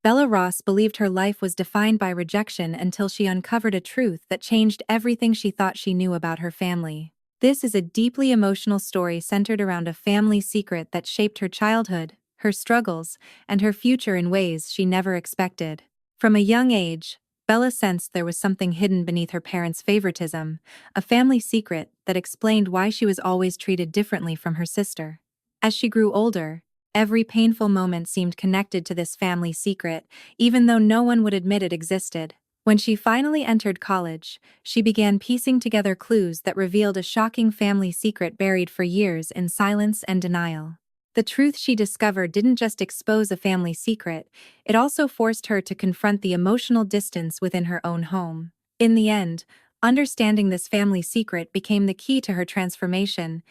Bella Ross believed her life was defined by rejection until she uncovered a truth that changed everything she thought she knew about her family. This is a deeply emotional story centered around a family secret that shaped her childhood, her struggles, and her future in ways she never expected. From a young age, Bella sensed there was something hidden beneath her parents' favoritism, a family secret that explained why she was always treated differently from her sister. As she grew older, every painful moment seemed connected to this family secret, even though no one would admit it existed. When she finally entered college, she began piecing together clues that revealed a shocking family secret buried for years in silence and denial. The truth she discovered didn't just expose a family secret, it also forced her to confront the emotional distance within her own home. In the end, understanding this family secret became the key to her transformation,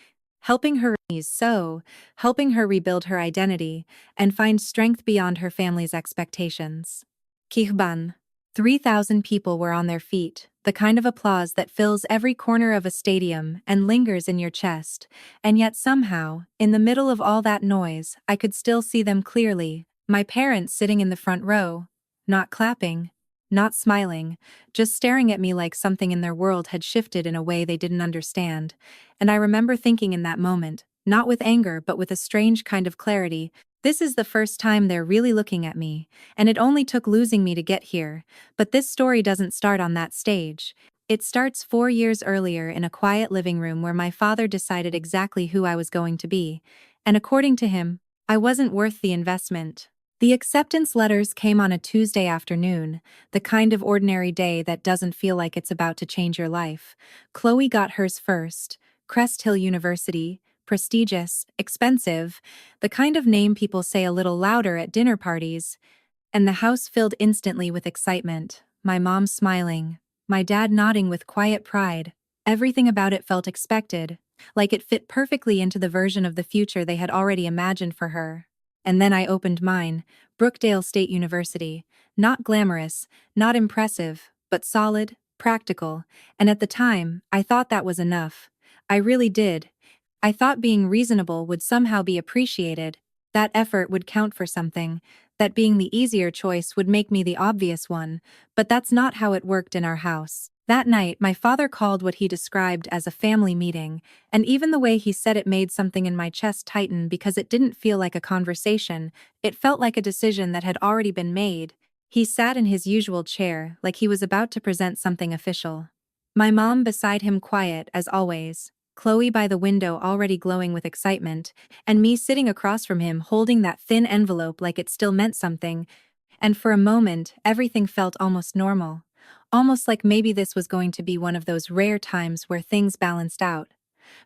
helping her rebuild her identity and find strength beyond her family's expectations. Kirban. 3,000 people were on their feet, the kind of applause that fills every corner of a stadium and lingers in your chest, and yet somehow, in the middle of all that noise, I could still see them clearly, my parents sitting in the front row, not clapping, not smiling, just staring at me like something in their world had shifted in a way they didn't understand. And I remember thinking in that moment, not with anger but with a strange kind of clarity, this is the first time they're really looking at me, and it only took losing me to get here, but this story doesn't start on that stage. It starts 4 years earlier in a quiet living room where my father decided exactly who I was going to be, and according to him, I wasn't worth the investment. The acceptance letters came on a Tuesday afternoon, the kind of ordinary day that doesn't feel like it's about to change your life. Chloe got hers first, Crest Hill University, prestigious, expensive, the kind of name people say a little louder at dinner parties, and the house filled instantly with excitement, my mom smiling, my dad nodding with quiet pride. Everything about it felt expected, like it fit perfectly into the version of the future they had already imagined for her. And then I opened mine, Brookdale State University, not glamorous, not impressive, but solid, practical, and at the time, I thought that was enough. I really did. I thought being reasonable would somehow be appreciated, that effort would count for something, that being the easier choice would make me the obvious one, but that's not how it worked in our house. That night, my father called what he described as a family meeting, and even the way he said it made something in my chest tighten because it didn't feel like a conversation, it felt like a decision that had already been made. He sat in his usual chair, like he was about to present something official. My mom beside him quiet as always, Chloe by the window already glowing with excitement, and me sitting across from him holding that thin envelope like it still meant something, and for a moment, everything felt almost normal. Almost like maybe this was going to be one of those rare times where things balanced out.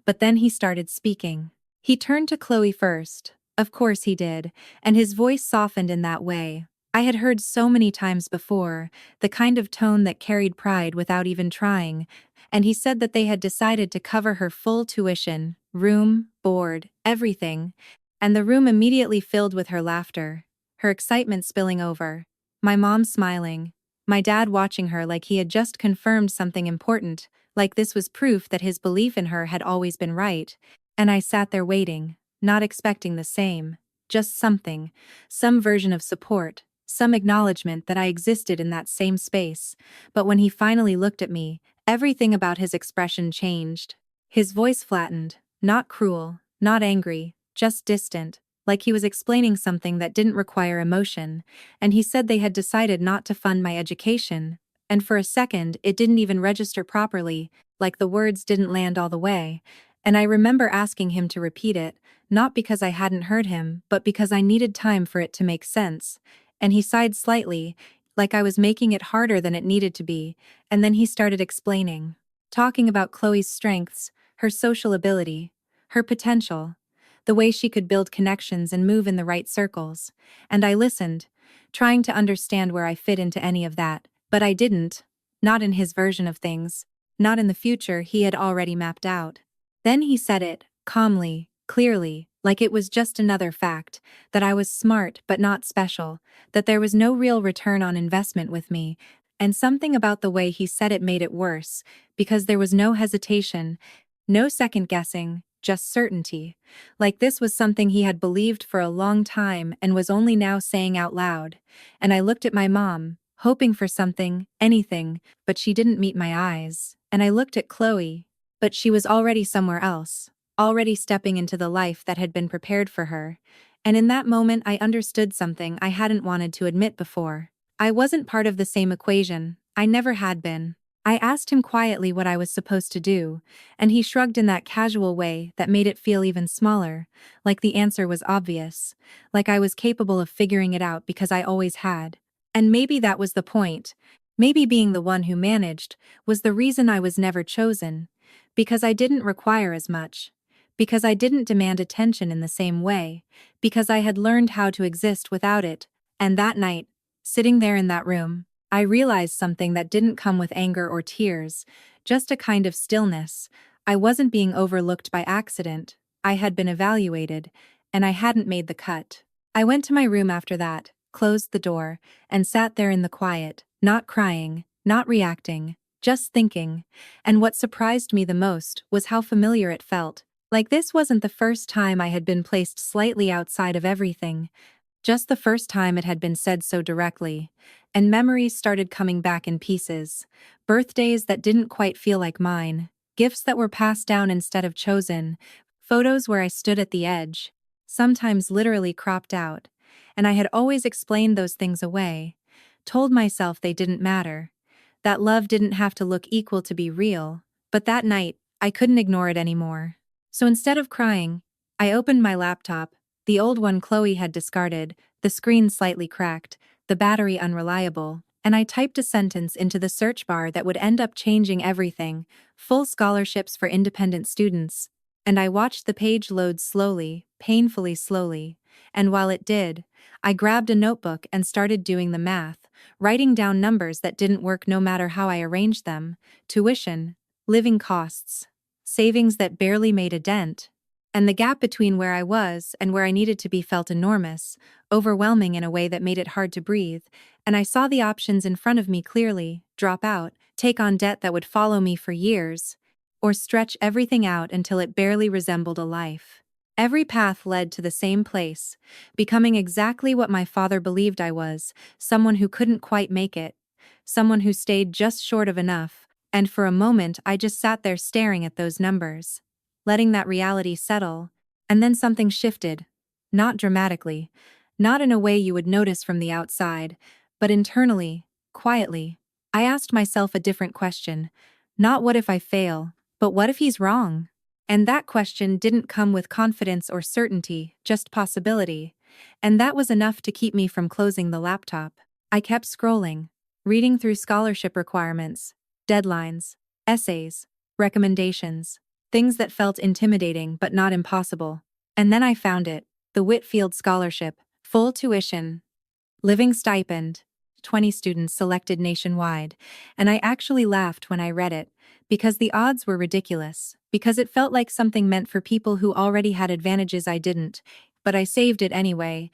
But then he started speaking. He turned to Chloe first. Of course he did, and his voice softened in that way I had heard so many times before, the kind of tone that carried pride without even trying, and he said that they had decided to cover her full tuition, room, board, everything, and the room immediately filled with her laughter, her excitement spilling over, my mom smiling, my dad watching her like he had just confirmed something important, like this was proof that his belief in her had always been right, and I sat there waiting, not expecting the same, just something, some version of support, some acknowledgement that I existed in that same space. But when he finally looked at me, everything about his expression changed. His voice flattened, not cruel, not angry, just distant, like he was explaining something that didn't require emotion, and he said they had decided not to fund my education, and for a second it didn't even register properly, like the words didn't land all the way, and I remember asking him to repeat it, not because I hadn't heard him, but because I needed time for it to make sense, and he sighed slightly, like I was making it harder than it needed to be, and then he started explaining, talking about Chloe's strengths, her social ability, her potential, the way she could build connections and move in the right circles, and I listened, trying to understand where I fit into any of that, but I didn't, not in his version of things, not in the future he had already mapped out. Then he said it, calmly, clearly, like it was just another fact, that I was smart but not special, that there was no real return on investment with me, and something about the way he said it made it worse, because there was no hesitation, no second guessing, just certainty. Like this was something he had believed for a long time and was only now saying out loud. And I looked at my mom, hoping for something, anything, but she didn't meet my eyes. And I looked at Chloe, but she was already somewhere else, already stepping into the life that had been prepared for her. And in that moment I understood something I hadn't wanted to admit before. I wasn't part of the same equation, I never had been. I asked him quietly what I was supposed to do, and he shrugged in that casual way that made it feel even smaller, like the answer was obvious, like I was capable of figuring it out because I always had. And maybe that was the point. Maybe being the one who managed was the reason I was never chosen. Because I didn't require as much. Because I didn't demand attention in the same way. Because I had learned how to exist without it. And that night, sitting there in that room, I realized something that didn't come with anger or tears, just a kind of stillness. I wasn't being overlooked by accident. I had been evaluated, and I hadn't made the cut. I went to my room after that, closed the door, and sat there in the quiet, not crying, not reacting, just thinking. And what surprised me the most was how familiar it felt. Like this wasn't the first time I had been placed slightly outside of everything. Just the first time it had been said so directly, and memories started coming back in pieces. Birthdays that didn't quite feel like mine, gifts that were passed down instead of chosen, photos where I stood at the edge, sometimes literally cropped out, and I had always explained those things away, told myself they didn't matter, that love didn't have to look equal to be real, but that night, I couldn't ignore it anymore. So instead of crying, I opened my laptop, the old one Chloe had discarded, the screen slightly cracked, the battery unreliable, and I typed a sentence into the search bar that would end up changing everything: full scholarships for independent students. And I watched the page load slowly, painfully slowly, and while it did, I grabbed a notebook and started doing the math, writing down numbers that didn't work no matter how I arranged them: tuition, living costs, savings that barely made a dent. And the gap between where I was and where I needed to be felt enormous, overwhelming in a way that made it hard to breathe, and I saw the options in front of me clearly: drop out, take on debt that would follow me for years, or stretch everything out until it barely resembled a life. Every path led to the same place: becoming exactly what my father believed I was, someone who couldn't quite make it, someone who stayed just short of enough, and for a moment I just sat there staring at those numbers, letting that reality settle, and then something shifted. Not dramatically, not in a way you would notice from the outside, but internally, quietly. I asked myself a different question. Not what if I fail, but what if he's wrong? And that question didn't come with confidence or certainty, just possibility. And that was enough to keep me from closing the laptop. I kept scrolling, reading through scholarship requirements, deadlines, essays, recommendations. Things that felt intimidating but not impossible. And then I found it: the Whitfield Scholarship, full tuition, living stipend, 20 students selected nationwide, and I actually laughed when I read it, because the odds were ridiculous, because it felt like something meant for people who already had advantages I didn't, but I saved it anyway,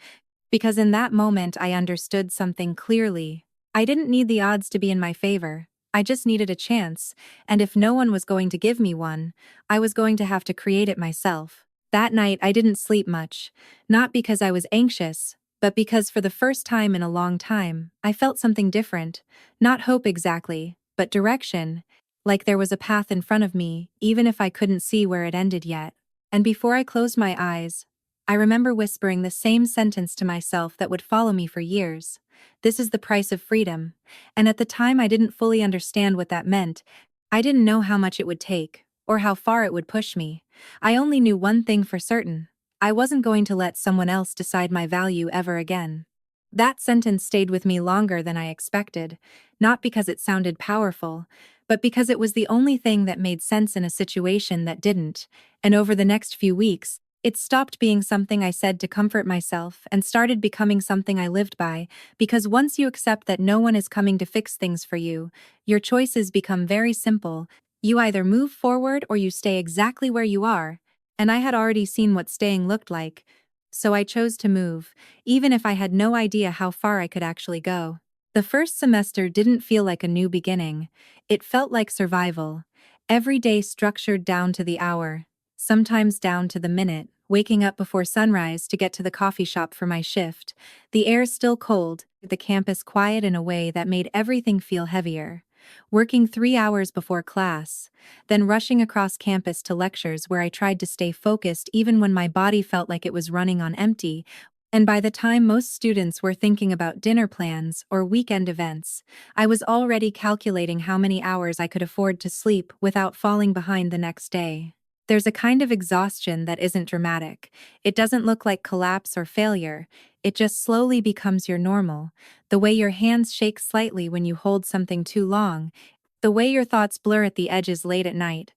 because in that moment I understood something clearly. I didn't need the odds to be in my favor. I just needed a chance, and if no one was going to give me one, I was going to have to create it myself. That night I didn't sleep much, not because I was anxious, but because for the first time in a long time, I felt something different. Not hope exactly, but direction, like there was a path in front of me, even if I couldn't see where it ended yet. And before I closed my eyes, I remember whispering the same sentence to myself that would follow me for years: this is the price of freedom. And at the time I didn't fully understand what that meant. I didn't know how much it would take, or how far it would push me. I only knew one thing for certain: I wasn't going to let someone else decide my value ever again. That sentence stayed with me longer than I expected, not because it sounded powerful, but because it was the only thing that made sense in a situation that didn't. And over the next few weeks, it stopped being something I said to comfort myself and started becoming something I lived by, because once you accept that no one is coming to fix things for you, your choices become very simple. You either move forward or you stay exactly where you are, and I had already seen what staying looked like, so I chose to move, even if I had no idea how far I could actually go. The first semester didn't feel like a new beginning, it felt like survival. Every day structured down to the hour, sometimes down to the minute, waking up before sunrise to get to the coffee shop for my shift, the air still cold, the campus quiet in a way that made everything feel heavier. Working 3 hours before class, then rushing across campus to lectures where I tried to stay focused even when my body felt like it was running on empty, and by the time most students were thinking about dinner plans or weekend events, I was already calculating how many hours I could afford to sleep without falling behind the next day. There's a kind of exhaustion that isn't dramatic. It doesn't look like collapse or failure. It just slowly becomes your normal. The way your hands shake slightly when you hold something too long. The way your thoughts blur at the edges late at night.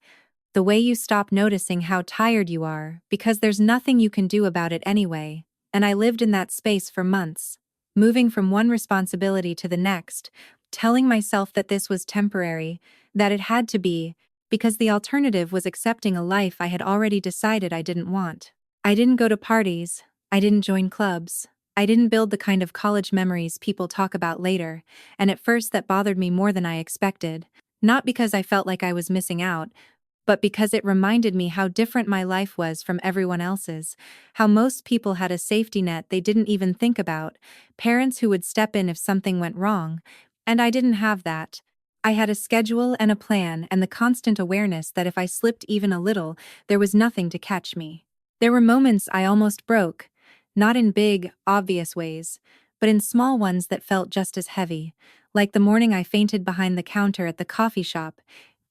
The way you stop noticing how tired you are because there's nothing you can do about it anyway. And I lived in that space for months, moving from one responsibility to the next, telling myself that this was temporary, that it had to be, because the alternative was accepting a life I had already decided I didn't want. I didn't go to parties, I didn't join clubs, I didn't build the kind of college memories people talk about later, and at first that bothered me more than I expected, not because I felt like I was missing out, but because it reminded me how different my life was from everyone else's, how most people had a safety net they didn't even think about, parents who would step in if something went wrong, and I didn't have that. I had a schedule and a plan and the constant awareness that if I slipped even a little, there was nothing to catch me. There were moments I almost broke, not in big, obvious ways, but in small ones that felt just as heavy, like the morning I fainted behind the counter at the coffee shop.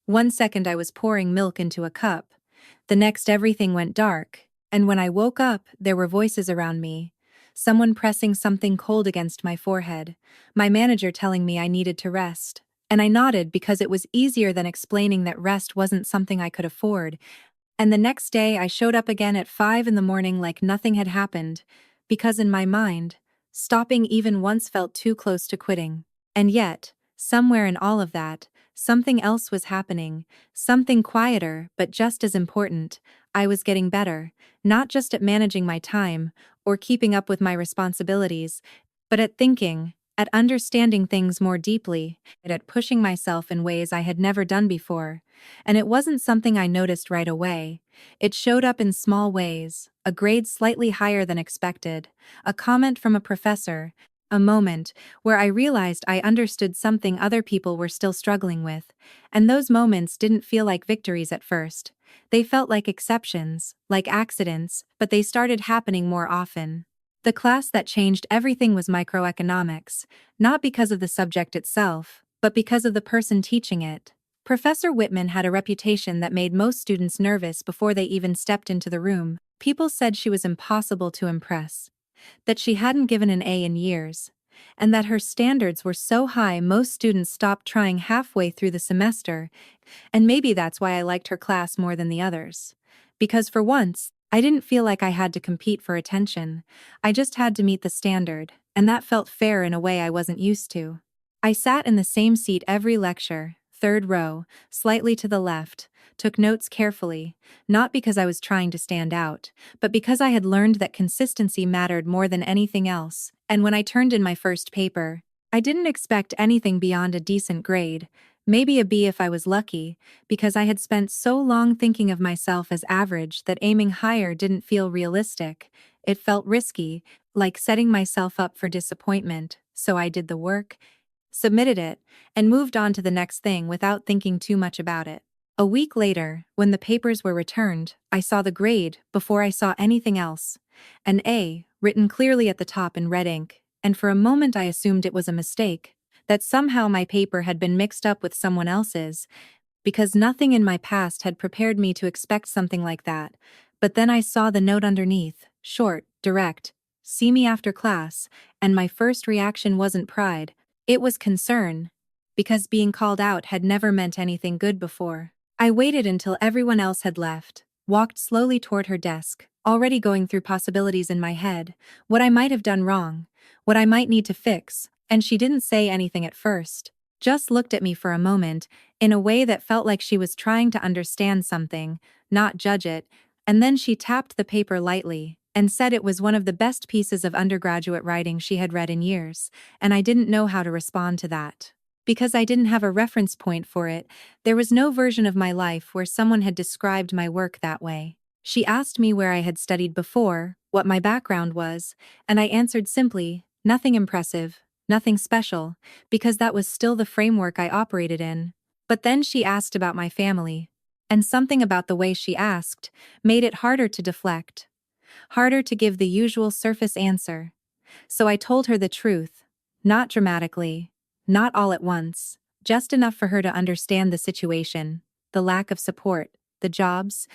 One second I was pouring milk into a cup. The next everything went dark, and when I woke up, there were voices around me. Someone pressing something cold against my forehead. My manager telling me I needed to rest. And I nodded because it was easier than explaining that rest wasn't something I could afford. And the next day I showed up again at 5 in the morning like nothing had happened. Because in my mind, stopping even once felt too close to quitting. And yet, somewhere in all of that, something else was happening, something quieter but just as important. I was getting better, not just at managing my time or keeping up with my responsibilities, but at thinking, at understanding things more deeply, and at pushing myself in ways I had never done before. And it wasn't something I noticed right away. It showed up in small ways, a grade slightly higher than expected, a comment from a professor, a moment where I realized I understood something other people were still struggling with, and those moments didn't feel like victories at first. They felt like exceptions, like accidents, but they started happening more often. The class that changed everything was microeconomics, not because of the subject itself, but because of the person teaching it. Professor Whitman had a reputation that made most students nervous before they even stepped into the room. People said she was impossible to impress, that she hadn't given an A in years, and that her standards were so high most students stopped trying halfway through the semester, and maybe that's why I liked her class more than the others. Because for once, I didn't feel like I had to compete for attention, I just had to meet the standard, and that felt fair in a way I wasn't used to. I sat in the same seat every lecture, third row, slightly to the left, took notes carefully, not because I was trying to stand out, but because I had learned that consistency mattered more than anything else, and when I turned in my first paper, I didn't expect anything beyond a decent grade, maybe a B if I was lucky, because I had spent so long thinking of myself as average that aiming higher didn't feel realistic. It felt risky, like setting myself up for disappointment, so I did the work, submitted it, and moved on to the next thing without thinking too much about it. A week later, when the papers were returned, I saw the grade before I saw anything else. An A, written clearly at the top in red ink, and for a moment I assumed it was a mistake, that somehow my paper had been mixed up with someone else's, because nothing in my past had prepared me to expect something like that. But then I saw the note underneath, short, direct, "See me after class," and my first reaction wasn't pride, it was concern, because being called out had never meant anything good before. I waited until everyone else had left, walked slowly toward her desk, already going through possibilities in my head, what I might have done wrong, what I might need to fix, and she didn't say anything at first, just looked at me for a moment, in a way that felt like she was trying to understand something, not judge it, and then she tapped the paper lightly, and said it was one of the best pieces of undergraduate writing she had read in years, and I didn't know how to respond to that. Because I didn't have a reference point for it, there was no version of my life where someone had described my work that way. She asked me where I had studied before, what my background was, and I answered simply, nothing impressive, nothing special, because that was still the framework I operated in. But then she asked about my family, and something about the way she asked made it harder to deflect, harder to give the usual surface answer. So I told her the truth, not dramatically, not all at once, just enough for her to understand the situation, the lack of support, the jobs,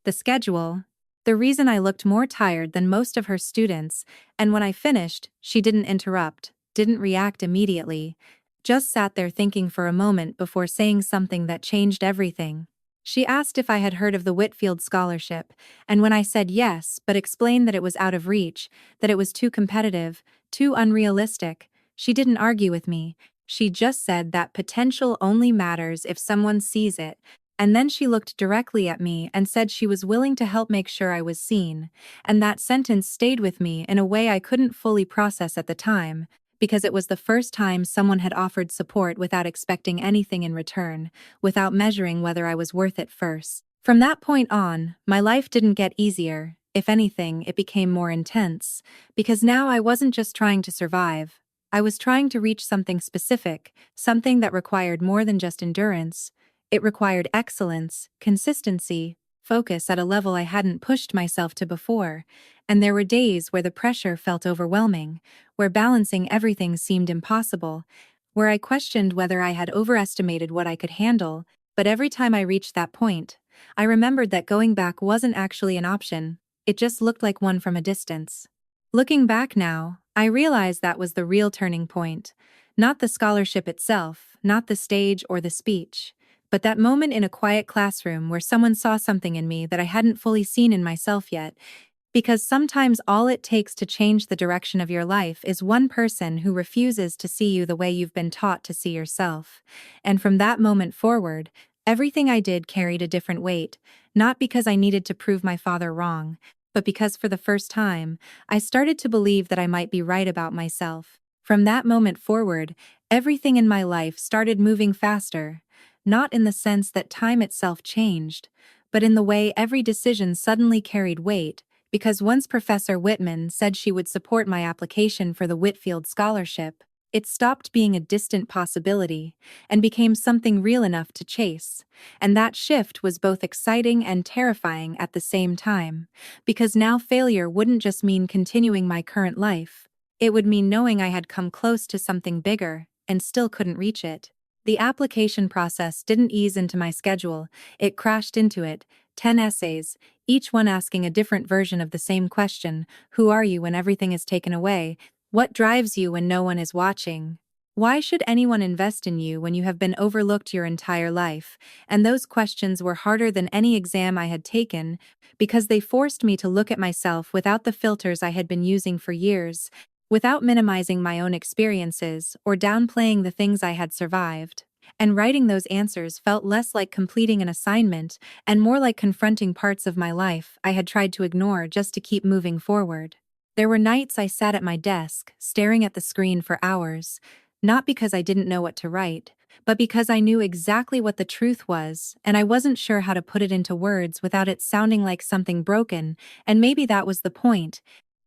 the schedule, the reason I looked more tired than most of her students, and when I finished, she didn't interrupt, didn't react immediately, just sat there thinking for a moment before saying something that changed everything. She asked if I had heard of the Whitfield Scholarship, and when I said yes, but explained that it was out of reach, that it was too competitive, too unrealistic, she didn't argue with me. She just said that potential only matters if someone sees it, and then she looked directly at me and said she was willing to help make sure I was seen, and that sentence stayed with me in a way I couldn't fully process at the time, because it was the first time someone had offered support without expecting anything in return, without measuring whether I was worth it first. From that point on, my life didn't get easier. If anything, it became more intense, because now I wasn't just trying to survive. I was trying to reach something specific, something that required more than just endurance. It required excellence, consistency, focus at a level I hadn't pushed myself to before, and there were days where the pressure felt overwhelming, where balancing everything seemed impossible, where I questioned whether I had overestimated what I could handle, but every time I reached that point, I remembered that going back wasn't actually an option, it just looked like one from a distance. Looking back now, I realize that was the real turning point. Not the scholarship itself, not the stage or the speech, but that moment in a quiet classroom where someone saw something in me that I hadn't fully seen in myself yet. Because sometimes all it takes to change the direction of your life is one person who refuses to see you the way you've been taught to see yourself. And from that moment forward, everything I did carried a different weight, not because I needed to prove my father wrong, but because for the first time, I started to believe that I might be right about myself. From that moment forward, everything in my life started moving faster, not in the sense that time itself changed, but in the way every decision suddenly carried weight, because once Professor Whitman said she would support my application for the Whitfield Scholarship, it stopped being a distant possibility and became something real enough to chase. And that shift was both exciting and terrifying at the same time, because now failure wouldn't just mean continuing my current life, it would mean knowing I had come close to something bigger and still couldn't reach it. The application process didn't ease into my schedule, it crashed into it. 10 essays, each one asking a different version of the same question: who are you when everything is taken away? What drives you when no one is watching? Why should anyone invest in you when you have been overlooked your entire life? And those questions were harder than any exam I had taken, because they forced me to look at myself without the filters I had been using for years, without minimizing my own experiences or downplaying the things I had survived. And writing those answers felt less like completing an assignment and more like confronting parts of my life I had tried to ignore just to keep moving forward. There were nights I sat at my desk, staring at the screen for hours, not because I didn't know what to write, but because I knew exactly what the truth was, and I wasn't sure how to put it into words without it sounding like something broken, and maybe that was the point.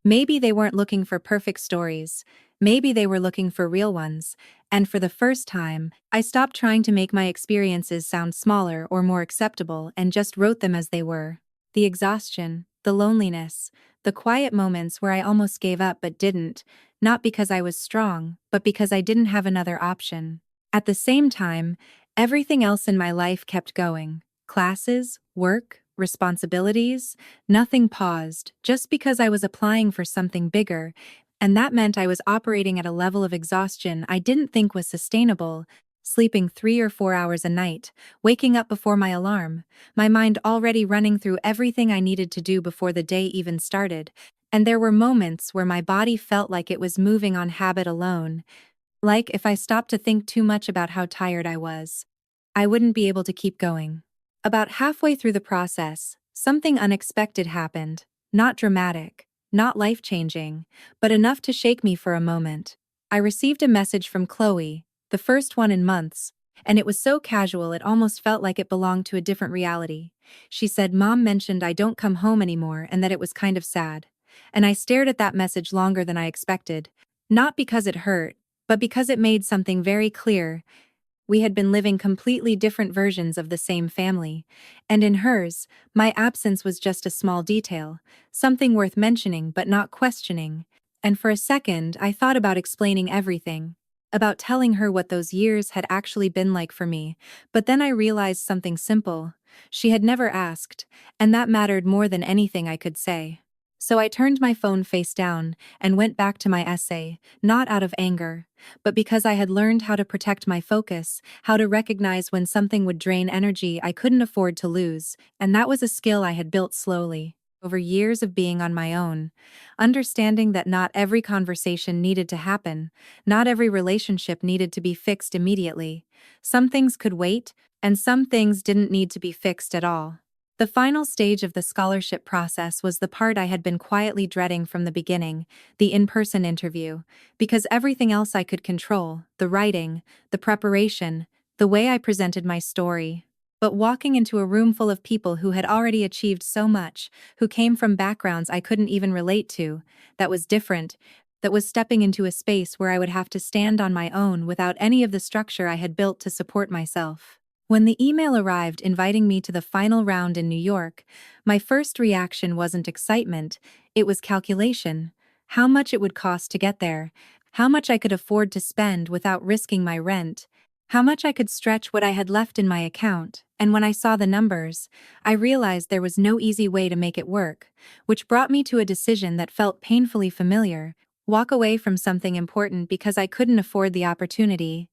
Maybe they weren't looking for perfect stories. Maybe they were looking for real ones, and for the first time, I stopped trying to make my experiences sound smaller or more acceptable and just wrote them as they were. The exhaustion, the loneliness, the quiet moments where I almost gave up but didn't, not because I was strong, but because I didn't have another option. At the same time, everything else in my life kept going. Classes, work, responsibilities, nothing paused, just because I was applying for something bigger, and that meant I was operating at a level of exhaustion I didn't think was sustainable, sleeping 3 or 4 hours a night, waking up before my alarm, my mind already running through everything I needed to do before the day even started, and there were moments where my body felt like it was moving on habit alone, like if I stopped to think too much about how tired I was, I wouldn't be able to keep going. About halfway through the process, something unexpected happened, not dramatic, not life-changing, but enough to shake me for a moment. I received a message from Chloe, the first one in months, And it was so casual it almost felt like it belonged to a different reality. She said, "Mom mentioned I don't come home anymore and that it was kind of sad." And I stared at that message longer than I expected. Not because it hurt, but because it made something very clear. We had been living completely different versions of the same family, and in hers, my absence was just a small detail, something worth mentioning but not questioning. And for a second, I thought about explaining everything, about telling her what those years had actually been like for me, but then I realized something simple. She had never asked, and that mattered more than anything I could say. So I turned my phone face down and went back to my essay, not out of anger, but because I had learned how to protect my focus, how to recognize when something would drain energy I couldn't afford to lose, and that was a skill I had built slowly, over years of being on my own, understanding that not every conversation needed to happen, not every relationship needed to be fixed immediately. Some things could wait, and some things didn't need to be fixed at all. The final stage of the scholarship process was the part I had been quietly dreading from the beginning, the in-person interview, because everything else I could control, the writing, the preparation, the way I presented my story. But walking into a room full of people who had already achieved so much, who came from backgrounds I couldn't even relate to, that was different, that was stepping into a space where I would have to stand on my own without any of the structure I had built to support myself. When the email arrived inviting me to the final round in New York, my first reaction wasn't excitement, it was calculation. How much it would cost to get there, how much I could afford to spend without risking my rent, how much I could stretch what I had left in my account, and when I saw the numbers, I realized there was no easy way to make it work, which brought me to a decision that felt painfully familiar: walk away from something important because I couldn't afford the opportunity,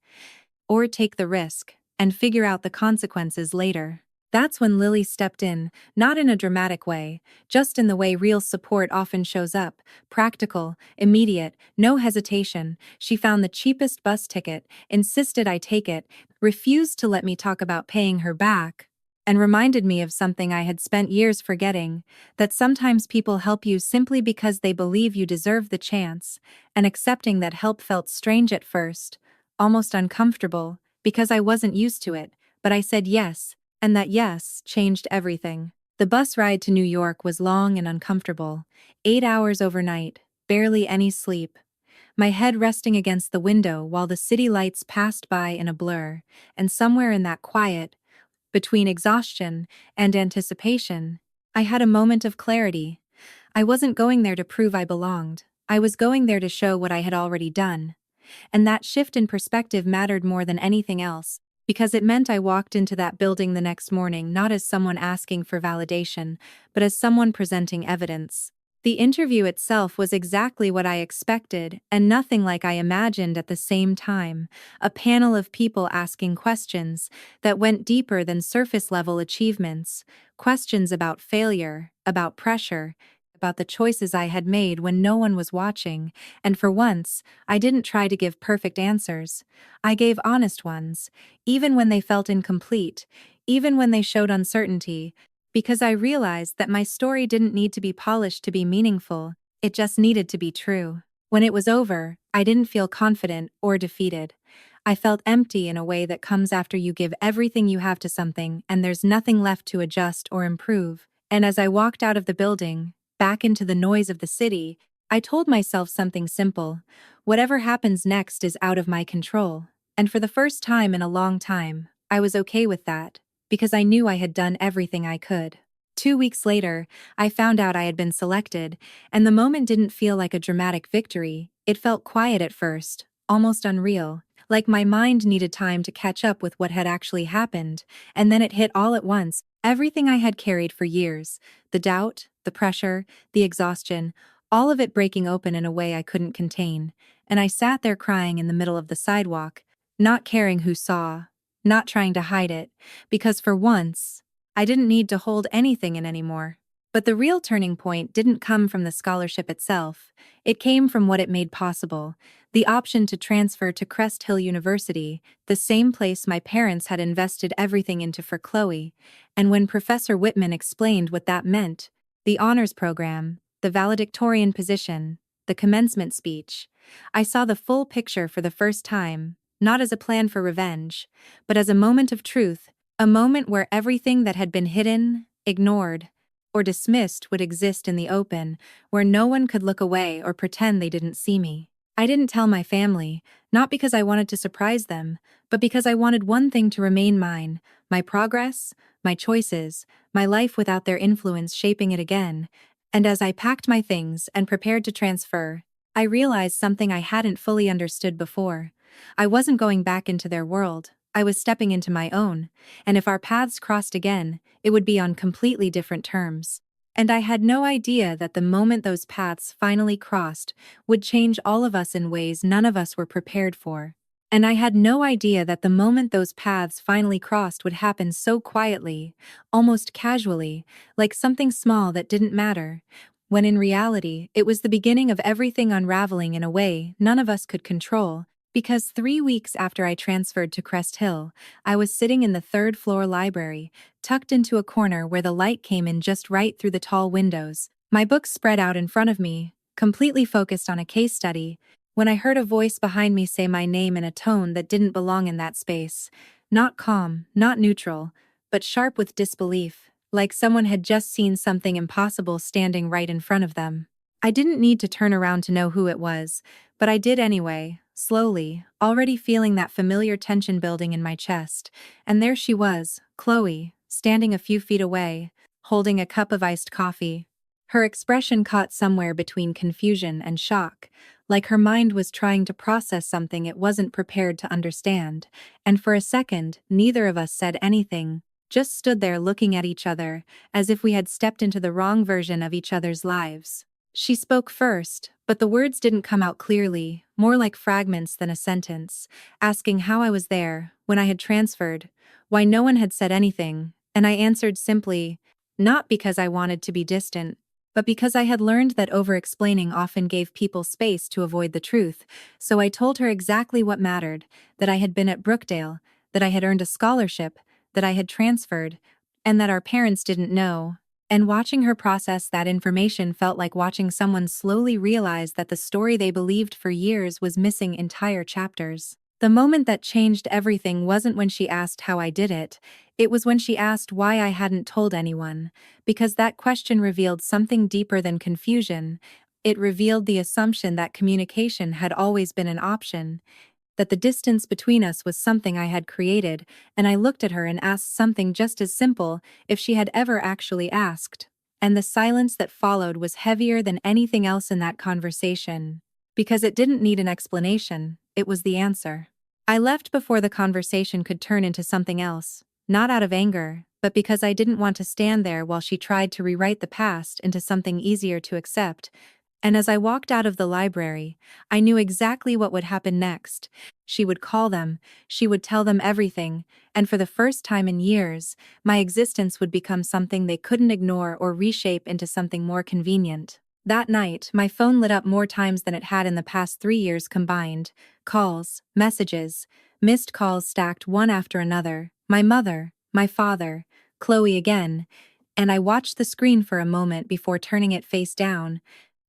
or take the risk and figure out the consequences later. That's when Lily stepped in, not in a dramatic way, just in the way real support often shows up: practical, immediate, no hesitation. She found the cheapest bus ticket, insisted I take it, refused to let me talk about paying her back, and reminded me of something I had spent years forgetting: that sometimes people help you simply because they believe you deserve the chance, and accepting that help felt strange at first, almost uncomfortable, because I wasn't used to it, but I said yes, and that yes changed everything. The bus ride to New York was long and uncomfortable, 8 hours overnight, barely any sleep. My head resting against the window while the city lights passed by in a blur, and somewhere in that quiet, between exhaustion and anticipation, I had a moment of clarity. I wasn't going there to prove I belonged, I was going there to show what I had already done. And that shift in perspective mattered more than anything else, because it meant I walked into that building the next morning not as someone asking for validation, but as someone presenting evidence. The interview itself was exactly what I expected, and nothing like I imagined at the same time: a panel of people asking questions that went deeper than surface-level achievements, questions about failure, about pressure, about the choices I had made when no one was watching, and for once, I didn't try to give perfect answers. I gave honest ones, even when they felt incomplete, even when they showed uncertainty, because I realized that my story didn't need to be polished to be meaningful, it just needed to be true. When it was over, I didn't feel confident or defeated. I felt empty in a way that comes after you give everything you have to something and there's nothing left to adjust or improve. And as I walked out of the building, back into the noise of the city, I told myself something simple: whatever happens next is out of my control. And for the first time in a long time, I was okay with that, because I knew I had done everything I could. 2 weeks later, I found out I had been selected, and the moment didn't feel like a dramatic victory. It felt quiet at first, almost unreal, like my mind needed time to catch up with what had actually happened, and then it hit all at once: everything I had carried for years, the doubt, the pressure, the exhaustion, all of it breaking open in a way I couldn't contain. And I sat there crying in the middle of the sidewalk, not caring who saw, not trying to hide it, because for once, I didn't need to hold anything in anymore. But the real turning point didn't come from the scholarship itself. It came from what it made possible: the option to transfer to Crest Hill University, the same place my parents had invested everything into for Chloe. And when Professor Whitman explained what that meant, the honors program, the valedictorian position, the commencement speech, I saw the full picture for the first time: not as a plan for revenge, but as a moment of truth, a moment where everything that had been hidden, ignored, or dismissed would exist in the open, where no one could look away or pretend they didn't see me. I didn't tell my family, not because I wanted to surprise them, but because I wanted one thing to remain mine: my progress, my choices, my life without their influence shaping it again. And as I packed my things and prepared to transfer, I realized something I hadn't fully understood before. I wasn't going back into their world, I was stepping into my own, and if our paths crossed again, it would be on completely different terms. And I had no idea that the moment those paths finally crossed would change all of us in ways none of us were prepared for. And I had no idea that the moment those paths finally crossed would happen so quietly, almost casually, like something small that didn't matter, when in reality, it was the beginning of everything unraveling in a way none of us could control. Because 3 weeks after I transferred to Crest Hill, I was sitting in the third-floor library, tucked into a corner where the light came in just right through the tall windows, my books spread out in front of me, completely focused on a case study, when I heard a voice behind me say my name in a tone that didn't belong in that space. Not calm, not neutral, but sharp with disbelief, like someone had just seen something impossible standing right in front of them. I didn't need to turn around to know who it was, but I did anyway, slowly, already feeling that familiar tension building in my chest. And there she was, Chloe, standing a few feet away, holding a cup of iced coffee. Her expression caught somewhere between confusion and shock, like her mind was trying to process something it wasn't prepared to understand. And for a second, neither of us said anything, just stood there looking at each other, as if we had stepped into the wrong version of each other's lives. She spoke first, but the words didn't come out clearly, more like fragments than a sentence, asking how I was there, when I had transferred, why no one had said anything, and I answered simply, not because I wanted to be distant, but because I had learned that over-explaining often gave people space to avoid the truth. So I told her exactly what mattered: that I had been at Brookdale, that I had earned a scholarship, that I had transferred, and that our parents didn't know. And watching her process that information felt like watching someone slowly realize that the story they believed for years was missing entire chapters. The moment that changed everything wasn't when she asked how I did it, it was when she asked why I hadn't told anyone, because that question revealed something deeper than confusion. It revealed the assumption that communication had always been an option, that the distance between us was something I had created, and I looked at her and asked something just as simple, if she had ever actually asked. And the silence that followed was heavier than anything else in that conversation. Because it didn't need an explanation, it was the answer. I left before the conversation could turn into something else, not out of anger, but because I didn't want to stand there while she tried to rewrite the past into something easier to accept. And as I walked out of the library, I knew exactly what would happen next. She would call them, she would tell them everything, and for the first time in years, my existence would become something they couldn't ignore or reshape into something more convenient. That night, my phone lit up more times than it had in the past 3 years combined. Calls, messages, missed calls stacked one after another. My mother, my father, Chloe again. And I watched the screen for a moment before turning it face down.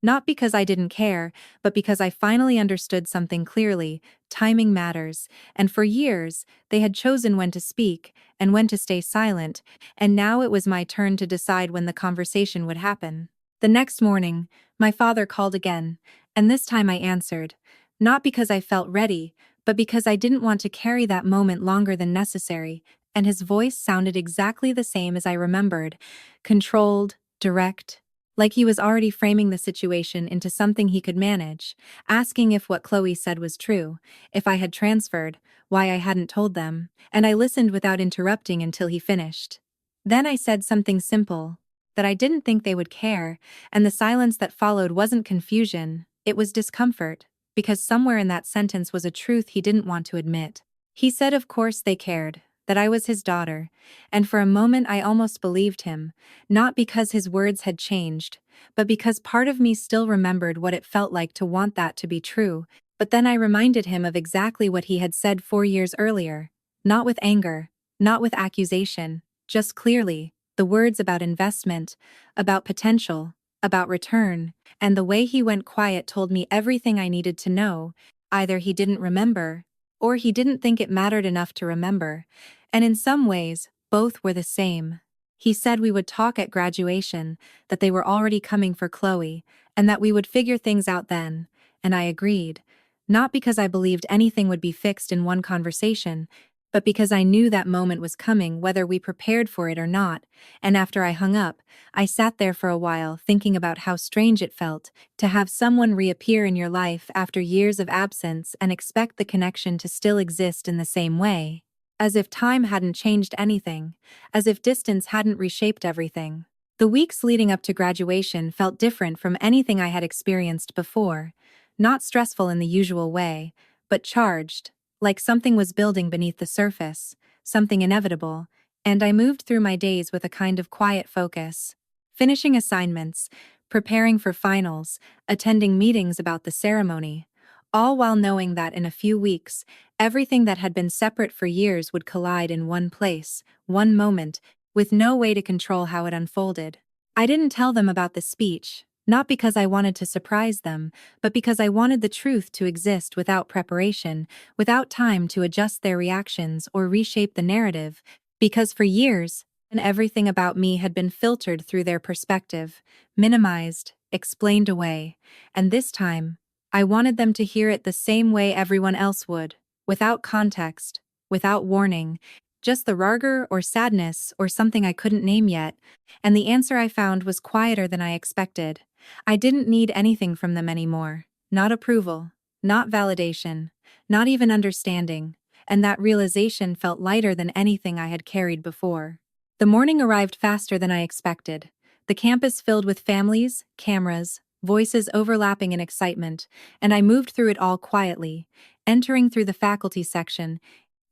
Not because I didn't care, but because I finally understood something clearly: timing matters, and for years, they had chosen when to speak, and when to stay silent, and now it was my turn to decide when the conversation would happen. The next morning, my father called again, and this time I answered, not because I felt ready, but because I didn't want to carry that moment longer than necessary, and his voice sounded exactly the same as I remembered: controlled, direct, like he was already framing the situation into something he could manage, asking if what Chloe said was true, if I had transferred, why I hadn't told them, and I listened without interrupting until he finished. Then I said something simple, that I didn't think they would care, and the silence that followed wasn't confusion, it was discomfort, because somewhere in that sentence was a truth he didn't want to admit. He said of course they cared, that I was his daughter, and for a moment I almost believed him, not because his words had changed, but because part of me still remembered what it felt like to want that to be true. But then I reminded him of exactly what he had said 4 years earlier, not with anger, not with accusation, just clearly, the words about investment, about potential, about return, and the way he went quiet told me everything I needed to know. Either he didn't remember, or he didn't think it mattered enough to remember, and in some ways, both were the same. He said we would talk at graduation, that they were already coming for Chloe, and that we would figure things out then, and I agreed, not because I believed anything would be fixed in one conversation, but because I knew that moment was coming whether we prepared for it or not, and after I hung up, I sat there for a while thinking about how strange it felt to have someone reappear in your life after years of absence and expect the connection to still exist in the same way. As if time hadn't changed anything, as if distance hadn't reshaped everything. The weeks leading up to graduation felt different from anything I had experienced before, not stressful in the usual way, but charged, like something was building beneath the surface, something inevitable, and I moved through my days with a kind of quiet focus, finishing assignments, preparing for finals, attending meetings about the ceremony, all while knowing that in a few weeks, everything that had been separate for years would collide in one place, one moment, with no way to control how it unfolded. I didn't tell them about the speech, not because I wanted to surprise them, but because I wanted the truth to exist without preparation, without time to adjust their reactions or reshape the narrative, because for years, and everything about me had been filtered through their perspective, minimized, explained away, and this time, I wanted them to hear it the same way everyone else would, without context, without warning, just the rarger or sadness or something I couldn't name yet, and the answer I found was quieter than I expected. I didn't need anything from them anymore, not approval, not validation, not even understanding, and that realization felt lighter than anything I had carried before. The morning arrived faster than I expected, the campus filled with families, cameras, voices overlapping in excitement, and I moved through it all quietly, entering through the faculty section,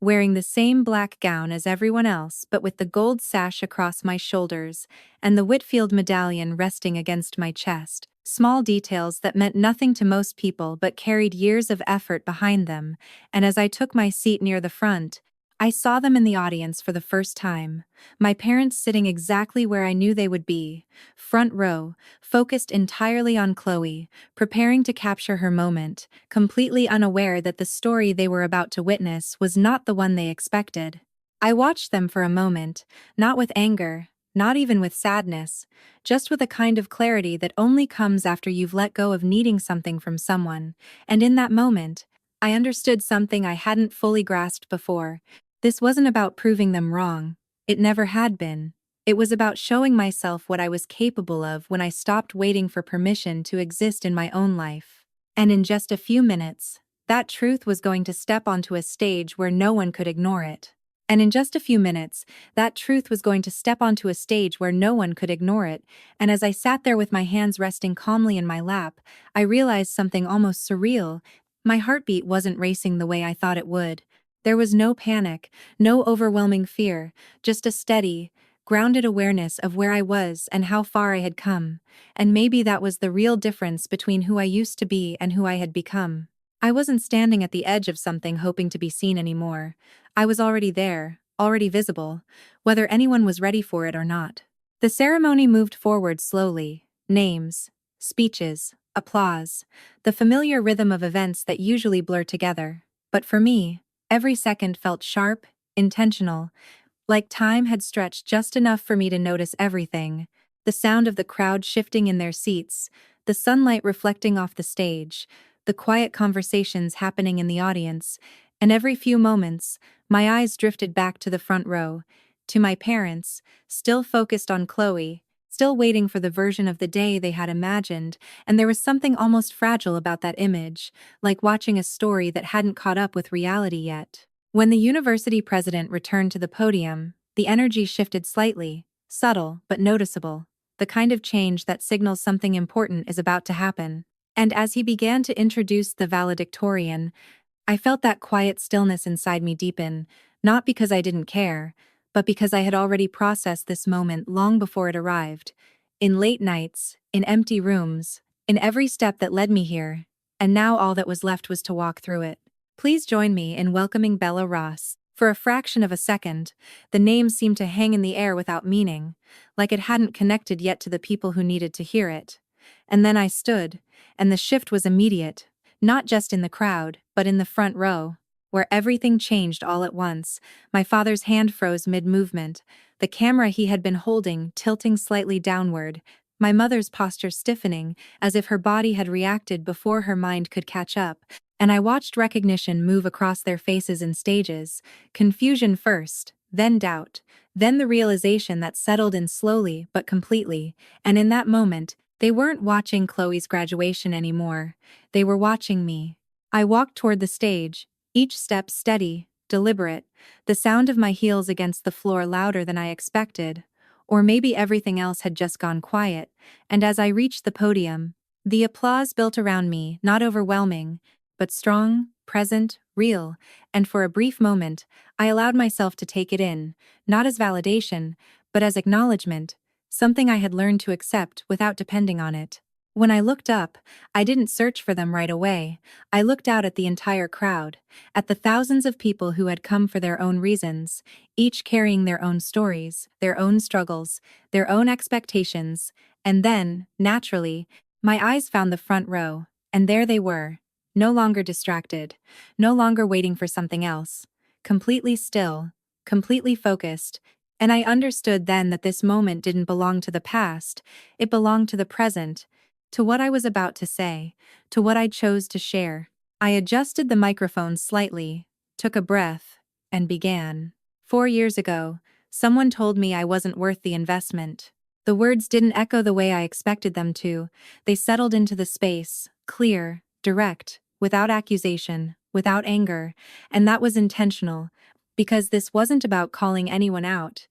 wearing the same black gown as everyone else but with the gold sash across my shoulders and the Whitfield medallion resting against my chest, small details that meant nothing to most people but carried years of effort behind them, and as I took my seat near the front, I saw them in the audience for the first time, my parents sitting exactly where I knew they would be, front row, focused entirely on Chloe, preparing to capture her moment, completely unaware that the story they were about to witness was not the one they expected. I watched them for a moment, not with anger, not even with sadness, just with a kind of clarity that only comes after you've let go of needing something from someone, and in that moment, I understood something I hadn't fully grasped before. This wasn't about proving them wrong. It never had been. It was about showing myself what I was capable of when I stopped waiting for permission to exist in my own life. And in just a few minutes, that truth was going to step onto a stage where no one could ignore it. And in just a few minutes, that truth was going to step onto a stage where no one could ignore it, and as I sat there with my hands resting calmly in my lap, I realized something almost surreal. My heartbeat wasn't racing the way I thought it would. There was no panic, no overwhelming fear, just a steady, grounded awareness of where I was and how far I had come, and maybe that was the real difference between who I used to be and who I had become. I wasn't standing at the edge of something hoping to be seen anymore. I was already there, already visible, whether anyone was ready for it or not. The ceremony moved forward slowly, names, speeches, applause, the familiar rhythm of events that usually blur together. But for me, every second felt sharp, intentional, like time had stretched just enough for me to notice everything. The sound of the crowd shifting in their seats, the sunlight reflecting off the stage, the quiet conversations happening in the audience, and every few moments, my eyes drifted back to the front row, to my parents, still focused on Chloe, still waiting for the version of the day they had imagined, and there was something almost fragile about that image, like watching a story that hadn't caught up with reality yet. When the university president returned to the podium, the energy shifted slightly, subtle but noticeable, the kind of change that signals something important is about to happen. And as he began to introduce the valedictorian, I felt that quiet stillness inside me deepen, not because I didn't care, but because I had already processed this moment long before it arrived, in late nights, in empty rooms, in every step that led me here, and now all that was left was to walk through it. Please join me in welcoming Bella Ross. For a fraction of a second, the name seemed to hang in the air without meaning, like it hadn't connected yet to the people who needed to hear it. And then I stood, and the shift was immediate, not just in the crowd, but in the front row. where everything changed all at once. My father's hand froze mid-movement, the camera he had been holding tilting slightly downward, my mother's posture stiffening, as if her body had reacted before her mind could catch up, and I watched recognition move across their faces in stages, confusion first, then doubt, then the realization that settled in slowly but completely, and in that moment, they weren't watching Chloe's graduation anymore, they were watching me. I walked toward the stage, each step steady, deliberate, the sound of my heels against the floor louder than I expected. Or maybe everything else had just gone quiet, and as I reached the podium, the applause built around me, not overwhelming, but strong, present, real, and for a brief moment, I allowed myself to take it in, not as validation, but as acknowledgement, something I had learned to accept without depending on it. When I looked up, I didn't search for them right away. I looked out at the entire crowd, at the thousands of people who had come for their own reasons, each carrying their own stories, their own struggles, their own expectations, and then, naturally, my eyes found the front row, and there they were, no longer distracted, no longer waiting for something else, completely still, completely focused, and I understood then that this moment didn't belong to the past, it belonged to the present, to what I was about to say, to what I chose to share. I adjusted the microphone slightly, took a breath, and began. 4 years ago, someone told me I wasn't worth the investment. The words didn't echo the way I expected them to. They settled into the space, clear, direct, without accusation, without anger, and that was intentional, because this wasn't about calling anyone out.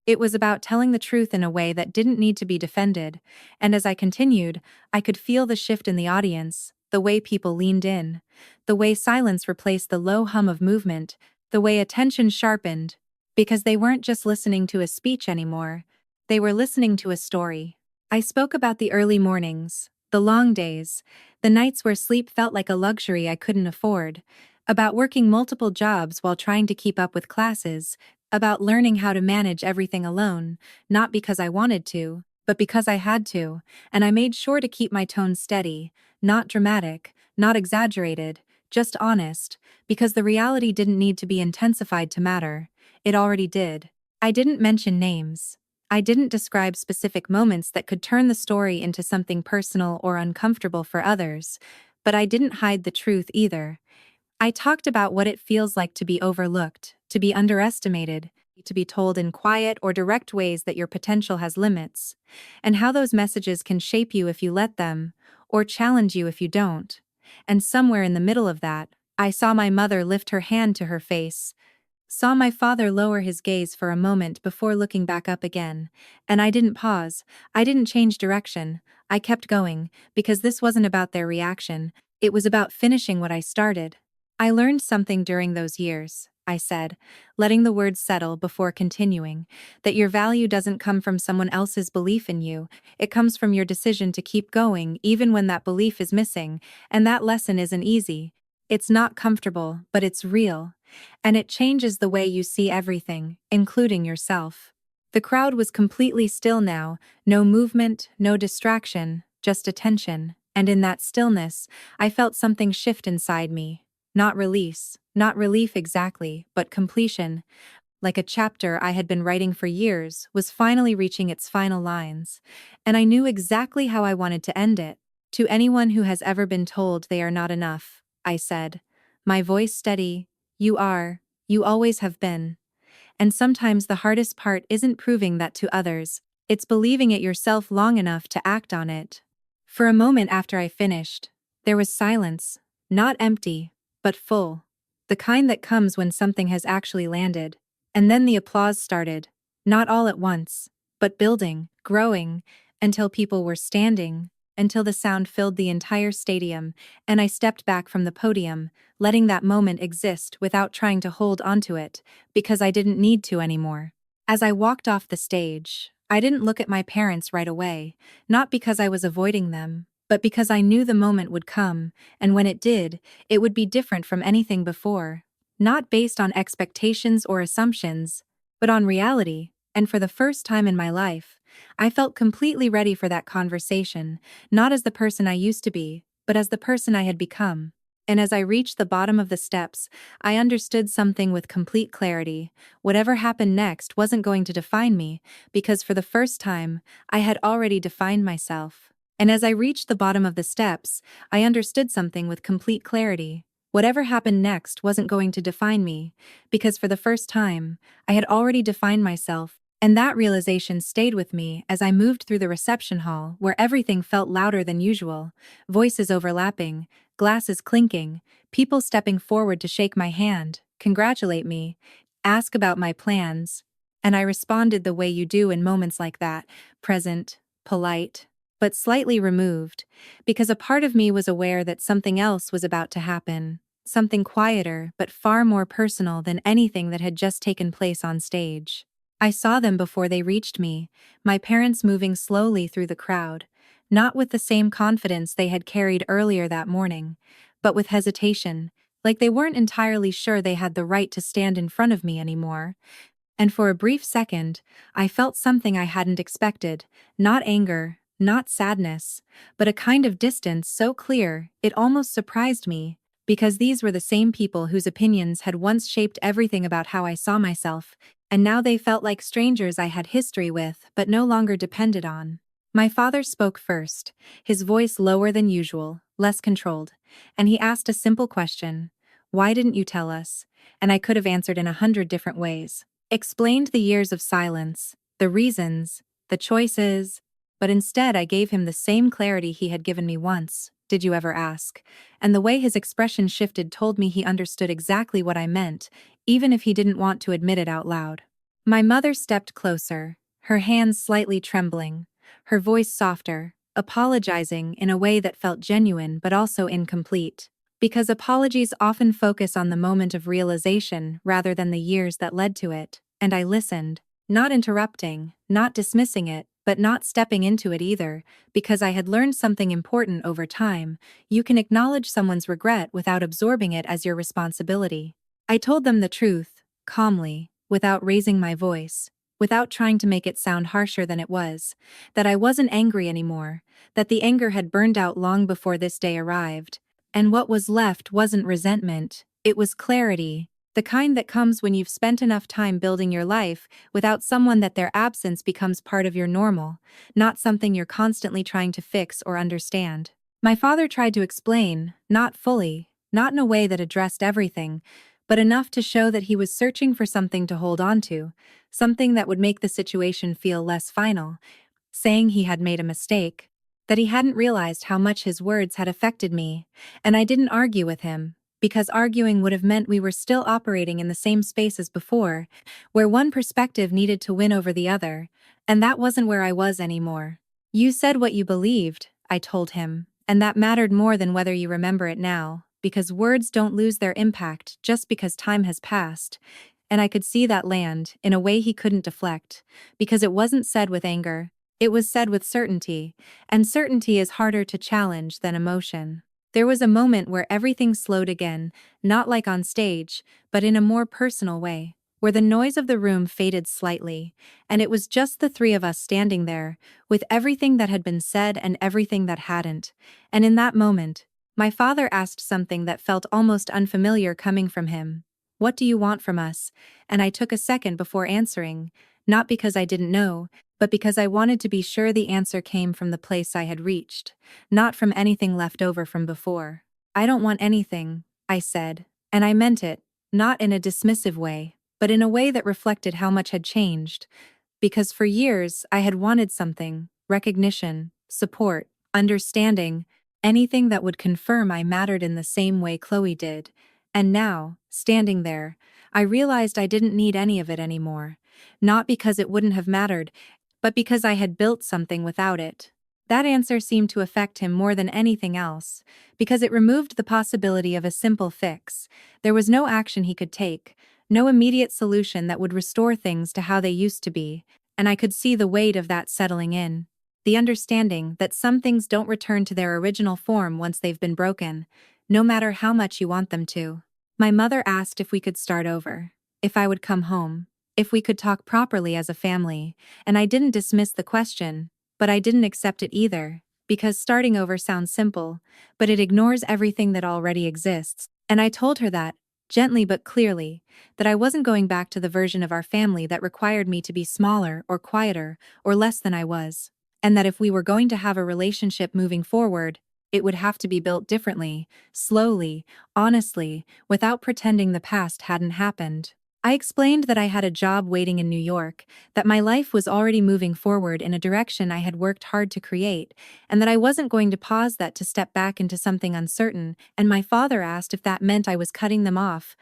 It was about telling the truth in a way that didn't need to be defended, and as I continued, I could feel the shift in the audience, the way people leaned in, the way silence replaced the low hum of movement, the way attention sharpened, because they weren't just listening to a speech anymore, they were listening to a story. I spoke about the early mornings, the long days, the nights where sleep felt like a luxury I couldn't afford, about working multiple jobs while trying to keep up with classes, about learning how to manage everything alone, not because I wanted to, but because I had to, and I made sure to keep my tone steady, not dramatic, not exaggerated, just honest, because the reality didn't need to be intensified to matter. It already did. I didn't mention names. I didn't describe specific moments that could turn the story into something personal or uncomfortable for others, but I didn't hide the truth either. I talked about what it feels like to be overlooked, to be underestimated, to be told in quiet or direct ways that your potential has limits, and how those messages can shape you if you let them, or challenge you if you don't. And somewhere in the middle of that, I saw my mother lift her hand to her face, saw my father lower his gaze for a moment before looking back up again, and I didn't pause, I didn't change direction, I kept going, because this wasn't about their reaction, it was about finishing what I started. I learned something during those years, I said, letting the words settle before continuing, that your value doesn't come from someone else's belief in you, it comes from your decision to keep going even when that belief is missing, and that lesson isn't easy. It's not comfortable, but it's real. And it changes the way you see everything, including yourself. The crowd was completely still now, no movement, no distraction, just attention, and in that stillness, I felt something shift inside me. Not release, not relief exactly, but completion, like a chapter I had been writing for years, was finally reaching its final lines, and I knew exactly how I wanted to end it. To anyone who has ever been told they are not enough, I said, my voice steady, you are, you always have been. And sometimes the hardest part isn't proving that to others, it's believing it yourself long enough to act on it. For a moment after I finished, there was silence, not empty, but full. The kind that comes when something has actually landed. And then the applause started, not all at once, but building, growing, until people were standing, until the sound filled the entire stadium, and I stepped back from the podium, letting that moment exist without trying to hold onto it, because I didn't need to anymore. As I walked off the stage, I didn't look at my parents right away, not because I was avoiding them, but because I knew the moment would come, and when it did, it would be different from anything before. Not based on expectations or assumptions, but on reality, and for the first time in my life, I felt completely ready for that conversation, not as the person I used to be, but as the person I had become. And as I reached the bottom of the steps, I understood something with complete clarity. Whatever happened next wasn't going to define me, because for the first time, I had already defined myself. And as I reached the bottom of the steps, I understood something with complete clarity. Whatever happened next wasn't going to define me, because for the first time, I had already defined myself. And that realization stayed with me as I moved through the reception hall where everything felt louder than usual, voices overlapping, glasses clinking, people stepping forward to shake my hand, congratulate me, ask about my plans. And I responded the way you do in moments like that, present, polite, but slightly removed, because a part of me was aware that something else was about to happen, something quieter but far more personal than anything that had just taken place on stage. I saw them before they reached me, my parents moving slowly through the crowd, not with the same confidence they had carried earlier that morning, but with hesitation, like they weren't entirely sure they had the right to stand in front of me anymore. And for a brief second, I felt something I hadn't expected, not anger, not sadness, but a kind of distance so clear it almost surprised me, because these were the same people whose opinions had once shaped everything about how I saw myself, and now they felt like strangers I had history with but no longer depended on. My father spoke first, his voice lower than usual, less controlled, and he asked a simple question: "Why didn't you tell us?" And I could have answered in 100 different ways. Explained the years of silence, the reasons, the choices, but instead I gave him the same clarity he had given me once. "Did you ever ask?" And the way his expression shifted told me he understood exactly what I meant, even if he didn't want to admit it out loud. My mother stepped closer, her hands slightly trembling, her voice softer, apologizing in a way that felt genuine but also incomplete. Because apologies often focus on the moment of realization rather than the years that led to it, and I listened, not interrupting, not dismissing it, but not stepping into it either, because I had learned something important over time: you can acknowledge someone's regret without absorbing it as your responsibility. I told them the truth, calmly, without raising my voice, without trying to make it sound harsher than it was, that I wasn't angry anymore, that the anger had burned out long before this day arrived. And what was left wasn't resentment, it was clarity, the kind that comes when you've spent enough time building your life without someone that their absence becomes part of your normal, not something you're constantly trying to fix or understand. My father tried to explain, not fully, not in a way that addressed everything, but enough to show that he was searching for something to hold on to, something that would make the situation feel less final, saying he had made a mistake, that he hadn't realized how much his words had affected me, and I didn't argue with him, because arguing would have meant we were still operating in the same space as before, where one perspective needed to win over the other, and that wasn't where I was anymore. "You said what you believed," I told him, "and that mattered more than whether you remember it now, because words don't lose their impact just because time has passed." And I could see that land in a way he couldn't deflect, because it wasn't said with anger. It was said with certainty, and certainty is harder to challenge than emotion. There was a moment where everything slowed again, not like on stage, but in a more personal way, where the noise of the room faded slightly, and it was just the three of us standing there, with everything that had been said and everything that hadn't. And in that moment, my father asked something that felt almost unfamiliar coming from him. "What do you want from us?" And I took a second before answering, not because I didn't know, but because I wanted to be sure the answer came from the place I had reached, not from anything left over from before. "I don't want anything," I said, and I meant it, not in a dismissive way, but in a way that reflected how much had changed, because for years I had wanted something: recognition, support, understanding, anything that would confirm I mattered in the same way Chloe did. And now, standing there, I realized I didn't need any of it anymore, not because it wouldn't have mattered, but because I had built something without it. That answer seemed to affect him more than anything else, because it removed the possibility of a simple fix. There was no action he could take, no immediate solution that would restore things to how they used to be, and I could see the weight of that settling in. The understanding that some things don't return to their original form once they've been broken, no matter how much you want them to. My mother asked if we could start over, if I would come home, if we could talk properly as a family, and I didn't dismiss the question, but I didn't accept it either. because starting over sounds simple, but it ignores everything that already exists. And I told her that, gently but clearly, that I wasn't going back to the version of our family that required me to be smaller or quieter or less than I was. And that if we were going to have a relationship moving forward, it would have to be built differently, slowly, honestly, without pretending the past hadn't happened. I explained that I had a job waiting in New York, that my life was already moving forward in a direction I had worked hard to create, and that I wasn't going to pause that to step back into something uncertain, and my father asked if that meant I was cutting them off,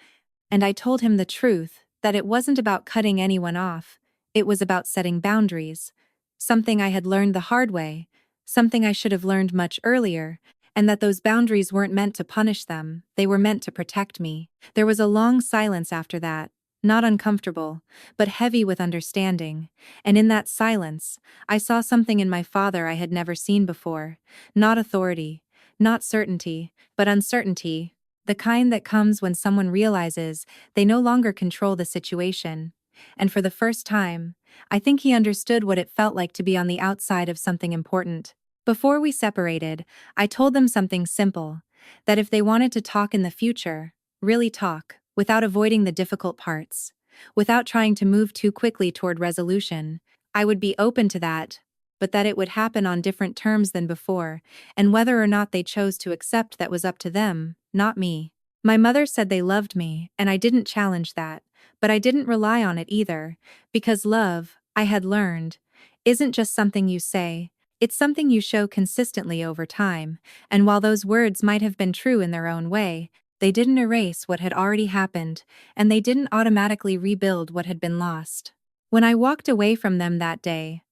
and I told him the truth, that it wasn't about cutting anyone off, it was about setting boundaries. Something I had learned the hard way, something I should have learned much earlier, and that those boundaries weren't meant to punish them, they were meant to protect me. There was a long silence after that, not uncomfortable, but heavy with understanding, and in that silence, I saw something in my father I had never seen before. Not authority, not certainty, but uncertainty, the kind that comes when someone realizes they no longer control the situation. And for the first time, I think he understood what it felt like to be on the outside of something important. Before we separated, I told them something simple, that if they wanted to talk in the future, really talk, without avoiding the difficult parts, without trying to move too quickly toward resolution, I would be open to that, but that it would happen on different terms than before, and whether or not they chose to accept that was up to them, not me. My mother said they loved me, and I didn't challenge that, but I didn't rely on it either, because love, I had learned, isn't just something you say, it's something you show consistently over time, and while those words might have been true in their own way, they didn't erase what had already happened, and they didn't automatically rebuild what had been lost. When I walked away from them that day,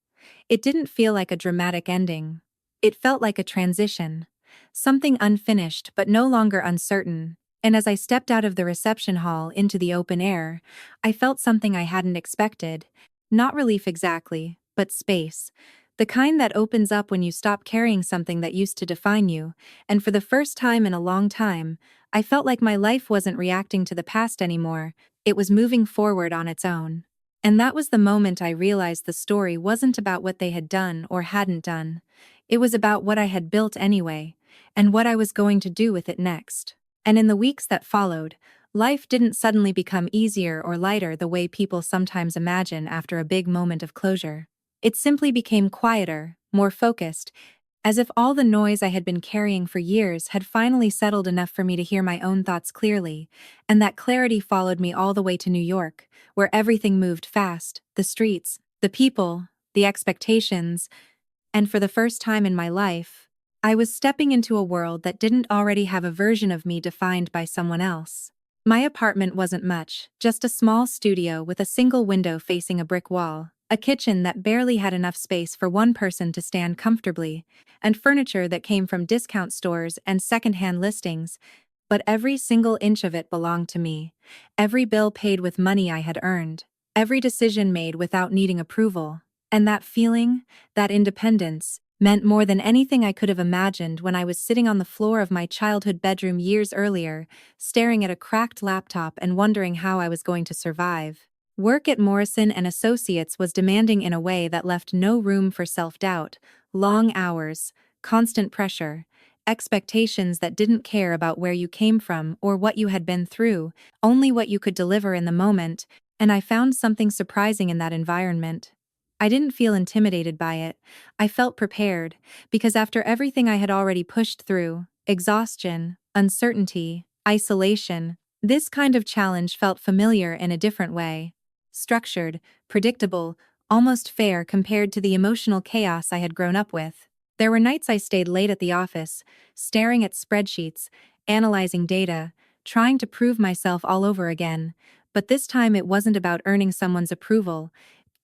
it didn't feel like a dramatic ending. It felt like a transition, something unfinished but no longer uncertain, and as I stepped out of the reception hall into the open air, I felt something I hadn't expected. Not relief exactly, but space. The kind that opens up when you stop carrying something that used to define you, and for the first time in a long time, I felt like my life wasn't reacting to the past anymore, it was moving forward on its own. And that was the moment I realized the story wasn't about what they had done or hadn't done. It was about what I had built anyway, and what I was going to do with it next. And in the weeks that followed, life didn't suddenly become easier or lighter the way people sometimes imagine after a big moment of closure. It simply became quieter, more focused, as if all the noise I had been carrying for years had finally settled enough for me to hear my own thoughts clearly, and that clarity followed me all the way to New York, where everything moved fast, the streets, the people, the expectations, and for the first time in my life, I was stepping into a world that didn't already have a version of me defined by someone else. My apartment wasn't much, just a small studio with a single window facing a brick wall, a kitchen that barely had enough space for one person to stand comfortably, and furniture that came from discount stores and secondhand listings, but every single inch of it belonged to me. Every bill paid with money I had earned, every decision made without needing approval. And that feeling, that independence, meant more than anything I could have imagined when I was sitting on the floor of my childhood bedroom years earlier, staring at a cracked laptop and wondering how I was going to survive. Work at Morrison and Associates was demanding in a way that left no room for self-doubt, long hours, constant pressure, expectations that didn't care about where you came from or what you had been through, only what you could deliver in the moment, and I found something surprising in that environment. I didn't feel intimidated by it. I felt prepared, because after everything I had already pushed through, exhaustion, uncertainty, isolation, this kind of challenge felt familiar in a different way. Structured, predictable, almost fair compared to the emotional chaos I had grown up with. There were nights I stayed late at the office, staring at spreadsheets, analyzing data, trying to prove myself all over again, but this time it wasn't about earning someone's approval.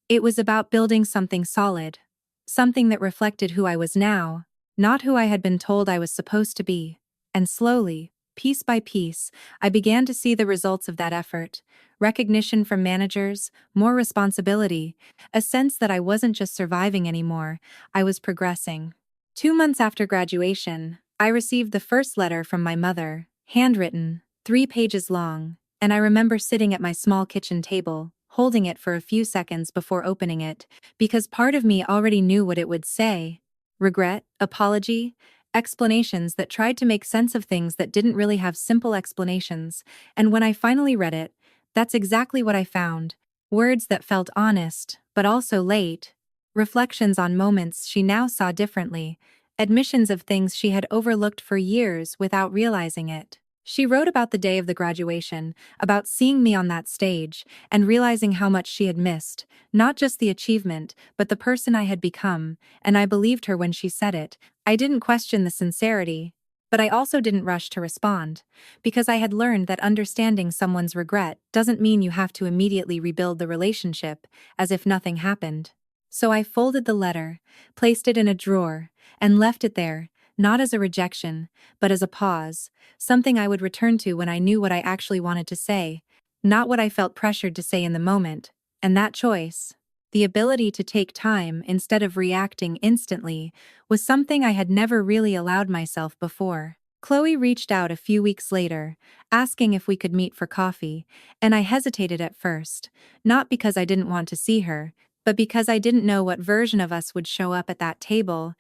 It was about building something solid, something that reflected who I was now, not who I had been told I was supposed to be. And slowly, piece by piece, I began to see the results of that effort. Recognition from managers, more responsibility, a sense that I wasn't just surviving anymore, I was progressing. 2 months after graduation, I received the first letter from my mother, handwritten, 3 pages long, and I remember sitting at my small kitchen table, holding it for a few seconds before opening it, because part of me already knew what it would say. regret, apology, explanations that tried to make sense of things that didn't really have simple explanations, and when I finally read it, that's exactly what I found. Words that felt honest, but also late. Reflections on moments she now saw differently. Admissions of things she had overlooked for years without realizing it. She wrote about the day of the graduation, about seeing me on that stage, and realizing how much she had missed, not just the achievement, but the person I had become, and I believed her when she said it. I didn't question the sincerity, but I also didn't rush to respond, because I had learned that understanding someone's regret doesn't mean you have to immediately rebuild the relationship, as if nothing happened. So I folded the letter, placed it in a drawer, and left it there, not as a rejection, but as a pause, something I would return to when I knew what I actually wanted to say, not what I felt pressured to say in the moment. And that choice, the ability to take time instead of reacting instantly, was something I had never really allowed myself before. Chloe reached out a few weeks later, asking if we could meet for coffee, and I hesitated at first, not because I didn't want to see her, but because I didn't know what version of us would show up at that table.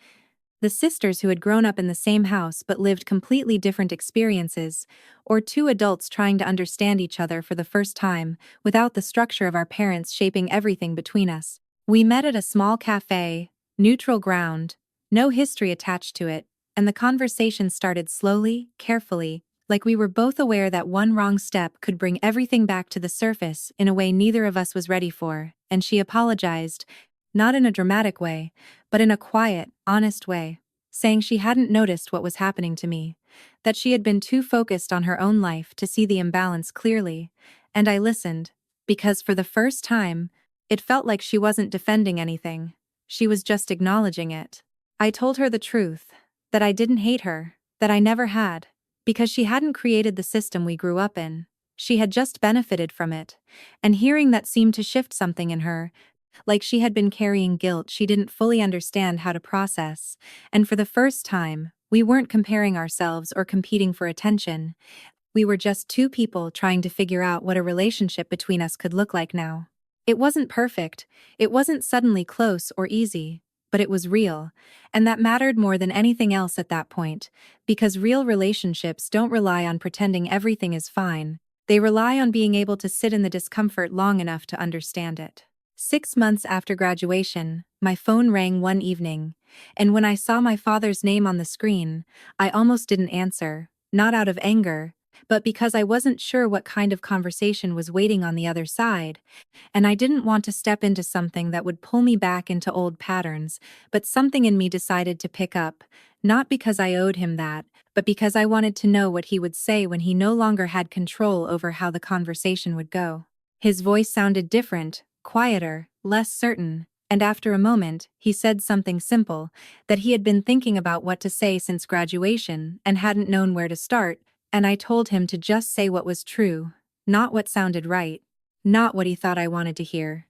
The sisters who had grown up in the same house but lived completely different experiences, or two adults trying to understand each other for the first time, without the structure of our parents shaping everything between us. We met at a small cafe, neutral ground, no history attached to it, and the conversation started slowly, carefully, like we were both aware that one wrong step could bring everything back to the surface in a way neither of us was ready for, and she apologized, not in a dramatic way, but in a quiet, honest way, saying she hadn't noticed what was happening to me, that she had been too focused on her own life to see the imbalance clearly, and I listened, because for the first time, it felt like she wasn't defending anything, she was just acknowledging it. I told her the truth, that I didn't hate her, that I never had, because she hadn't created the system we grew up in, she had just benefited from it, and hearing that seemed to shift something in her, like she had been carrying guilt she didn't fully understand how to process, and for the first time, we weren't comparing ourselves or competing for attention. We were just two people trying to figure out what a relationship between us could look like now. It wasn't perfect, it wasn't suddenly close or easy, but it was real, and that mattered more than anything else at that point, because real relationships don't rely on pretending everything is fine, they rely on being able to sit in the discomfort long enough to understand it. 6 months after graduation, my phone rang one evening, and when I saw my father's name on the screen, I almost didn't answer, not out of anger, but because I wasn't sure what kind of conversation was waiting on the other side, and I didn't want to step into something that would pull me back into old patterns, but something in me decided to pick up, not because I owed him that, but because I wanted to know what he would say when he no longer had control over how the conversation would go. His voice sounded different, quieter, less certain, and after a moment, he said something simple, that he had been thinking about what to say since graduation and hadn't known where to start, and I told him to just say what was true, not what sounded right, not what he thought I wanted to hear.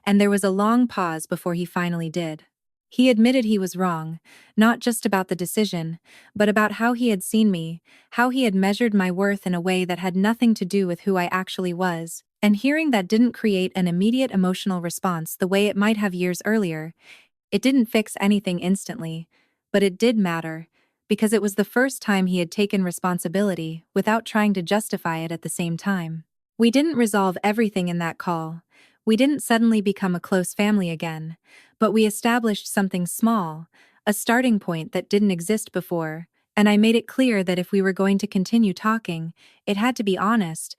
And there was a long pause before he finally did. He admitted he was wrong, not just about the decision, but about how he had seen me, how he had measured my worth in a way that had nothing to do with who I actually was, and hearing that didn't create an immediate emotional response the way it might have years earlier. It didn't fix anything instantly, but it did matter, because it was the first time he had taken responsibility without trying to justify it at the same time. We didn't resolve everything in that call. We didn't suddenly become a close family again, but we established something small, a starting point that didn't exist before, and I made it clear that if we were going to continue talking, it had to be honest,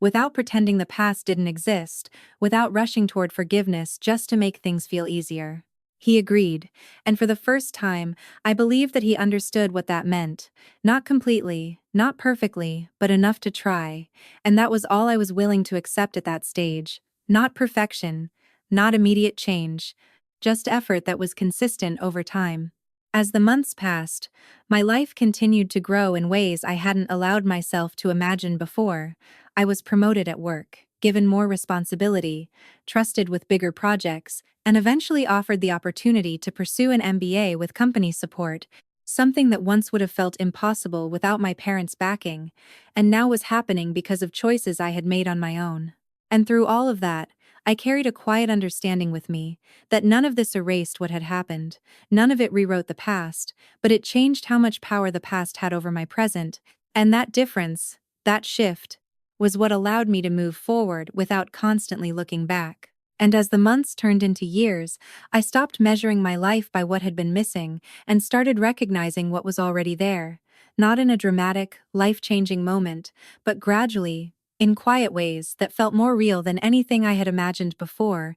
without pretending the past didn't exist, without rushing toward forgiveness just to make things feel easier. He agreed, and for the first time, I believed that he understood what that meant. Not completely, not perfectly, but enough to try, and that was all I was willing to accept at that stage. Not perfection, not immediate change, just effort that was consistent over time. As the months passed, my life continued to grow in ways I hadn't allowed myself to imagine before. I was promoted at work, given more responsibility, trusted with bigger projects, and eventually offered the opportunity to pursue an MBA with company support, something that once would have felt impossible without my parents' backing, and now was happening because of choices I had made on my own. And through all of that, I carried a quiet understanding with me that none of this erased what had happened, none of it rewrote the past, but it changed how much power the past had over my present, and that difference, that shift, was what allowed me to move forward without constantly looking back. And as the months turned into years, I stopped measuring my life by what had been missing and started recognizing what was already there, not in a dramatic, life-changing moment, but gradually, in quiet ways that felt more real than anything I had imagined before,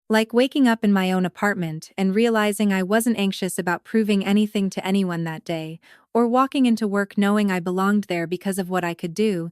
like waking up in my own apartment and realizing I wasn't anxious about proving anything to anyone that day, or walking into work knowing I belonged there because of what I could do,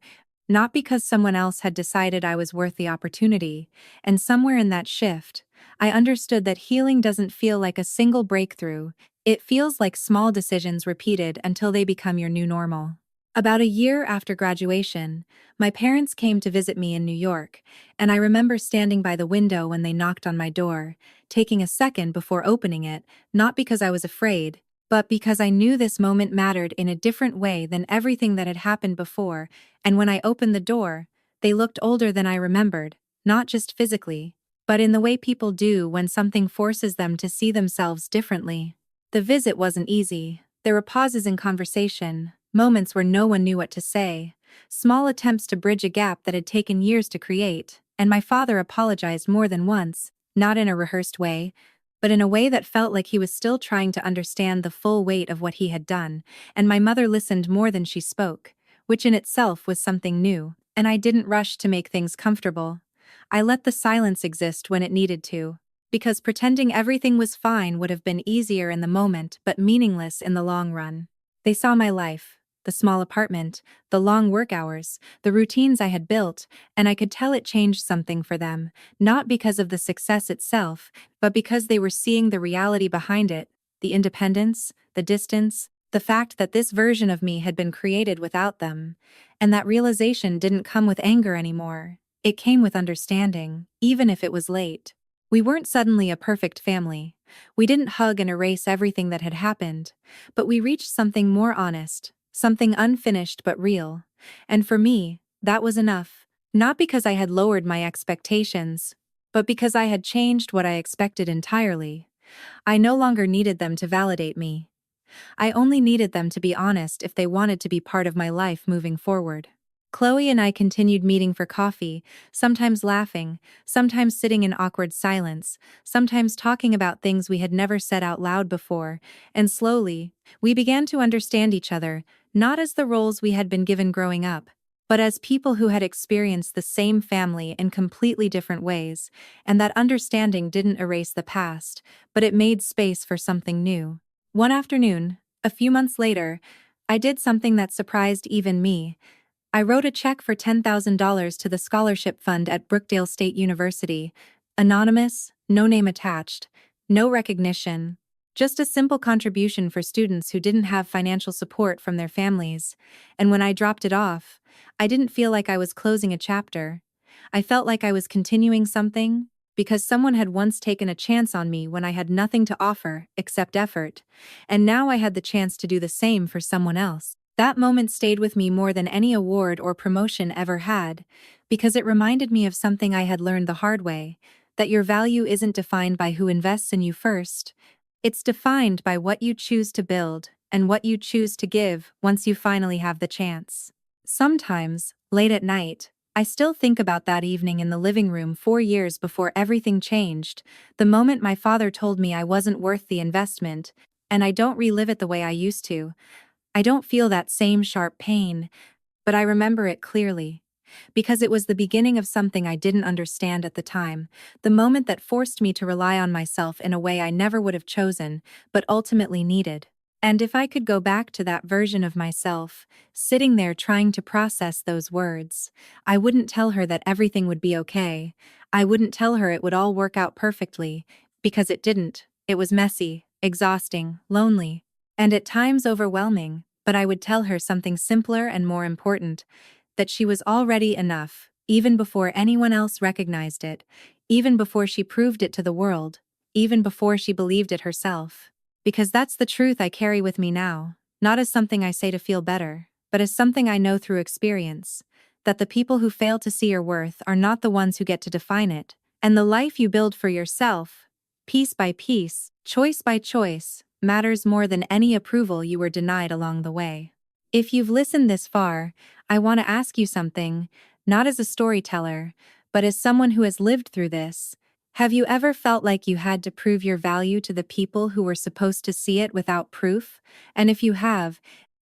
not because someone else had decided I was worth the opportunity. And somewhere in that shift, I understood that healing doesn't feel like a single breakthrough, it feels like small decisions repeated until they become your new normal. About a year after graduation, my parents came to visit me in New York, and I remember standing by the window when they knocked on my door, taking a second before opening it, not because I was afraid, but because I knew this moment mattered in a different way than everything that had happened before, and when I opened the door, they looked older than I remembered, not just physically, but in the way people do when something forces them to see themselves differently. The visit wasn't easy. There were pauses in conversation, moments where no one knew what to say, small attempts to bridge a gap that had taken years to create, and my father apologized more than once, not in a rehearsed way, but in a way that felt like he was still trying to understand the full weight of what he had done, and my mother listened more than she spoke, which in itself was something new, and I didn't rush to make things comfortable. I let the silence exist when it needed to, because pretending everything was fine would have been easier in the moment but meaningless in the long run. They saw my life, the small apartment, the long work hours, the routines I had built, and I could tell it changed something for them, not because of the success itself, but because they were seeing the reality behind it, the independence, the distance, the fact that this version of me had been created without them. And that realization didn't come with anger anymore. It came with understanding, even if it was late. We weren't suddenly a perfect family. We didn't hug and erase everything that had happened, but we reached something more honest, something unfinished but real. And for me, that was enough. Not because I had lowered my expectations, but because I had changed what I expected entirely. I no longer needed them to validate me. I only needed them to be honest if they wanted to be part of my life moving forward. Chloe and I continued meeting for coffee, sometimes laughing, sometimes sitting in awkward silence, sometimes talking about things we had never said out loud before, and slowly, we began to understand each other, not as the roles we had been given growing up, but as people who had experienced the same family in completely different ways, and that understanding didn't erase the past, but it made space for something new. One afternoon, a few months later, I did something that surprised even me. I wrote a check for $10,000 to the scholarship fund at Brookdale State University. Anonymous, no name attached, no recognition, just a simple contribution for students who didn't have financial support from their families. And when I dropped it off, I didn't feel like I was closing a chapter. I felt like I was continuing something, because someone had once taken a chance on me when I had nothing to offer except effort, and now I had the chance to do the same for someone else. That moment stayed with me more than any award or promotion ever had, because it reminded me of something I had learned the hard way, that your value isn't defined by who invests in you first. It's defined by what you choose to build and what you choose to give once you finally have the chance. Sometimes, late at night, I still think about that evening in the living room 4 years before everything changed, the moment my father told me I wasn't worth the investment, and I don't relive it the way I used to. I don't feel that same sharp pain, but I remember it clearly. Because it was the beginning of something I didn't understand at the time, the moment that forced me to rely on myself in a way I never would have chosen, but ultimately needed. And if I could go back to that version of myself, sitting there trying to process those words, I wouldn't tell her that everything would be okay. I wouldn't tell her it would all work out perfectly, because it didn't. It was messy, exhausting, lonely, and at times overwhelming, but I would tell her something simpler and more important, that she was already enough, even before anyone else recognized it, even before she proved it to the world, even before she believed it herself. Because that's the truth I carry with me now, not as something I say to feel better, but as something I know through experience. that the people who fail to see your worth are not the ones who get to define it, and the life you build for yourself, piece by piece, choice by choice, matters more than any approval you were denied along the way. If you've listened this far, I want to ask you something, not as a storyteller, but as someone who has lived through this. Have you ever felt like you had to prove your value to the people who were supposed to see it without proof? And if you have,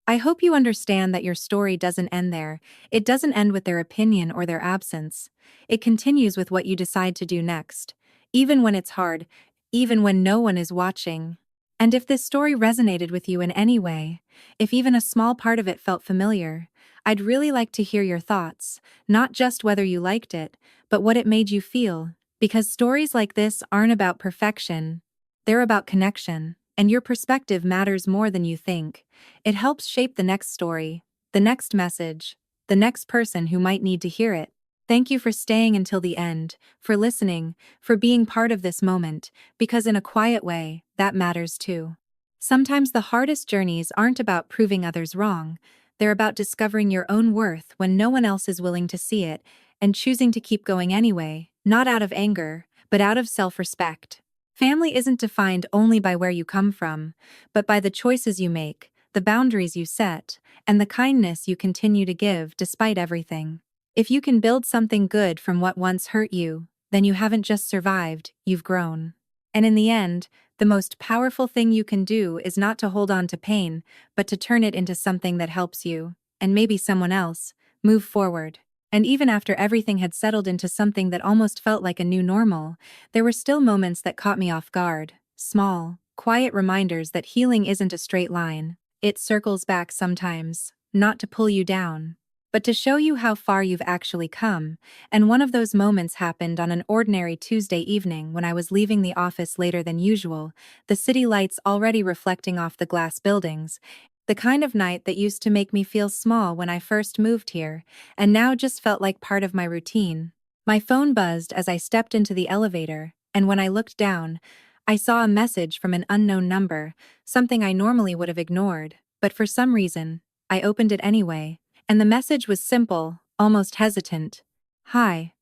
I hope you understand that your story doesn't end there. It doesn't end with their opinion or their absence. It continues with what you decide to do next, even when it's hard, even when no one is watching. And if this story resonated with you in any way, if even a small part of it felt familiar, I'd really like to hear your thoughts, not just whether you liked it, but what it made you feel, because stories like this aren't about perfection, they're about connection, and your perspective matters more than you think. It helps shape the next story, the next message, the next person who might need to hear it. Thank you for staying until the end, for listening, for being part of this moment, because in a quiet way, that matters too. Sometimes the hardest journeys aren't about proving others wrong, they're about discovering your own worth when no one else is willing to see it, and choosing to keep going anyway, not out of anger, but out of self-respect. Family isn't defined only by where you come from, but by the choices you make, the boundaries you set, and the kindness you continue to give despite everything. If you can build something good from what once hurt you, then you haven't just survived, you've grown. And in the end, the most powerful thing you can do is not to hold on to pain, but to turn it into something that helps you, and maybe someone else, move forward. And even after everything had settled into something that almost felt like a new normal, there were still moments that caught me off guard, small, quiet reminders that healing isn't a straight line. It circles back sometimes, not to pull you down, but to show you how far you've actually come. And one of those moments happened on an ordinary Tuesday evening when I was leaving the office later than usual, the city lights already reflecting off the glass buildings, the kind of night that used to make me feel small when I first moved here, and now just felt like part of my routine. My phone buzzed as I stepped into the elevator, and when I looked down, I saw a message from an unknown number, something I normally would have ignored, but for some reason, I opened it anyway. And the message was simple, almost hesitant. Hi.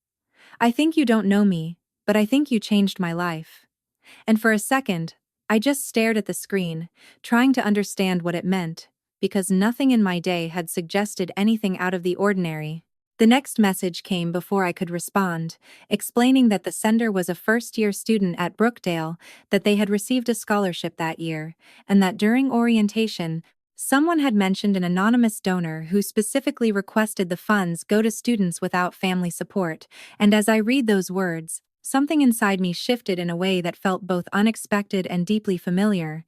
I think you don't know me, but I think you changed my life. And for a second, I just stared at the screen, trying to understand what it meant, because nothing in my day had suggested anything out of the ordinary. The next message came before I could respond, explaining that the sender was a first-year student at Brookdale, that they had received a scholarship that year, and that during orientation, someone had mentioned an anonymous donor who specifically requested the funds go to students without family support, and as I read those words, something inside me shifted in a way that felt both unexpected and deeply familiar,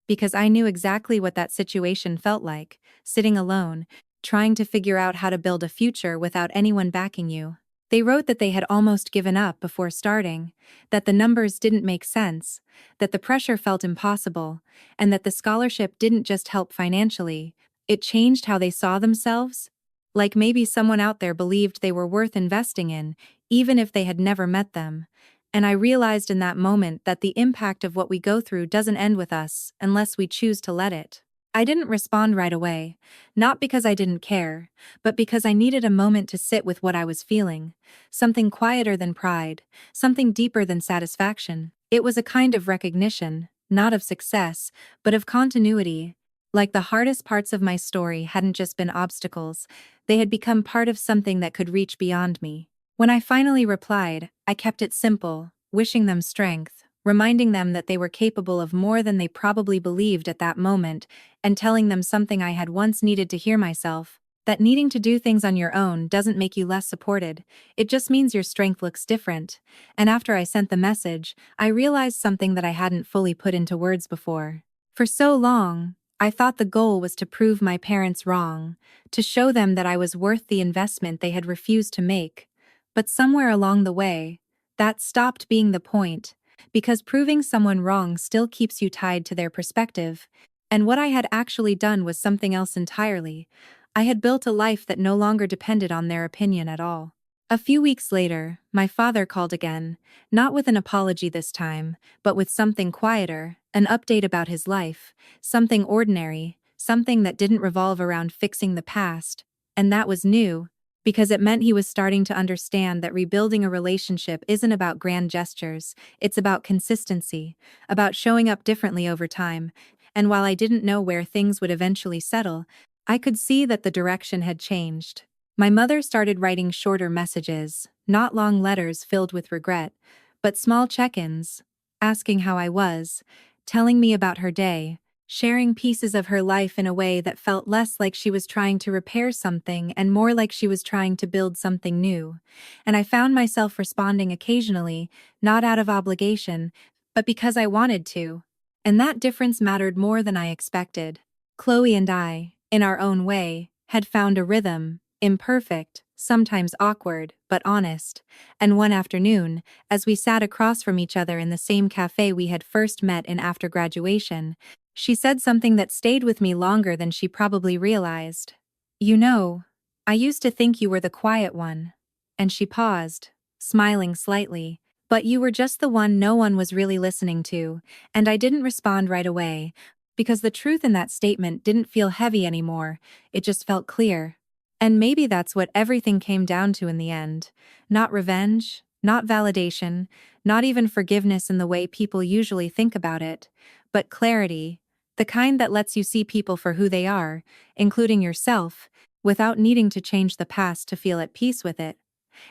because I knew exactly what that situation felt like, sitting alone, trying to figure out how to build a future without anyone backing you. They wrote that they had almost given up before starting, that the numbers didn't make sense, that the pressure felt impossible, and that the scholarship didn't just help financially, it changed how they saw themselves. Like maybe someone out there believed they were worth investing in, even if they had never met them. And I realized in that moment that the impact of what we go through doesn't end with us unless we choose to let it. I didn't respond right away, not because I didn't care, but because I needed a moment to sit with what I was feeling, something quieter than pride, something deeper than satisfaction. It was a kind of recognition, not of success, but of continuity. Like the hardest parts of my story hadn't just been obstacles, they had become part of something that could reach beyond me. When I finally replied, I kept it simple, wishing them strength, reminding them that they were capable of more than they probably believed at that moment, and telling them something I had once needed to hear myself, that needing to do things on your own doesn't make you less supported, it just means your strength looks different. And after I sent the message, I realized something that I hadn't fully put into words before. For so long, I thought the goal was to prove my parents wrong, to show them that I was worth the investment they had refused to make. But somewhere along the way, that stopped being the point, because proving someone wrong still keeps you tied to their perspective, and what I had actually done was something else entirely. I had built a life that no longer depended on their opinion at all. A few weeks later, my father called again, not with an apology this time, but with something quieter, an update about his life, something ordinary, something that didn't revolve around fixing the past, and that was new. because it meant he was starting to understand that rebuilding a relationship isn't about grand gestures, it's about consistency, about showing up differently over time. And while I didn't know where things would eventually settle, I could see that the direction had changed. My mother started writing shorter messages, not long letters filled with regret, but small check-ins, asking how I was, telling me about her day, sharing pieces of her life in a way that felt less like she was trying to repair something and more like she was trying to build something new. And I found myself responding occasionally, not out of obligation, but because I wanted to. And that difference mattered more than I expected. Chloe and I, in our own way, had found a rhythm, imperfect, sometimes awkward, but honest. And one afternoon, as we sat across from each other in the same cafe we had first met in after graduation, she said something that stayed with me longer than she probably realized. "You know, I used to think you were the quiet one." And she paused, smiling slightly. "But you were just the one no one was really listening to." And I didn't respond right away, because the truth in that statement didn't feel heavy anymore, it just felt clear. And maybe that's what everything came down to in the end. Not revenge, not validation, not even forgiveness in the way people usually think about it, but clarity, the kind that lets you see people for who they are, including yourself, without needing to change the past to feel at peace with it.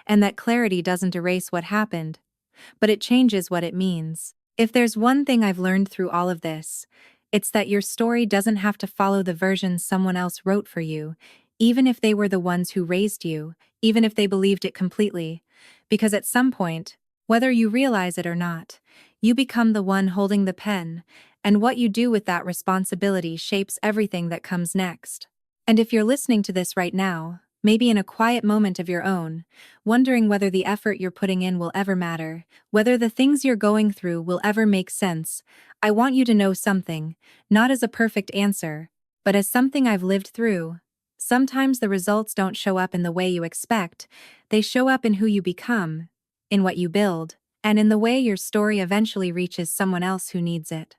And that clarity doesn't erase what happened, but it changes what it means. If there's one thing I've learned through all of this, it's that your story doesn't have to follow the version someone else wrote for you, even if they were the ones who raised you, even if they believed it completely. Because at some point, whether you realize it or not, you become the one holding the pen, and what you do with that responsibility shapes everything that comes next. And if you're listening to this right now, maybe in a quiet moment of your own, wondering whether the effort you're putting in will ever matter, whether the things you're going through will ever make sense, I want you to know something, not as a perfect answer, but as something I've lived through. Sometimes the results don't show up in the way you expect, they show up in who you become, in what you build, and in the way your story eventually reaches someone else who needs it.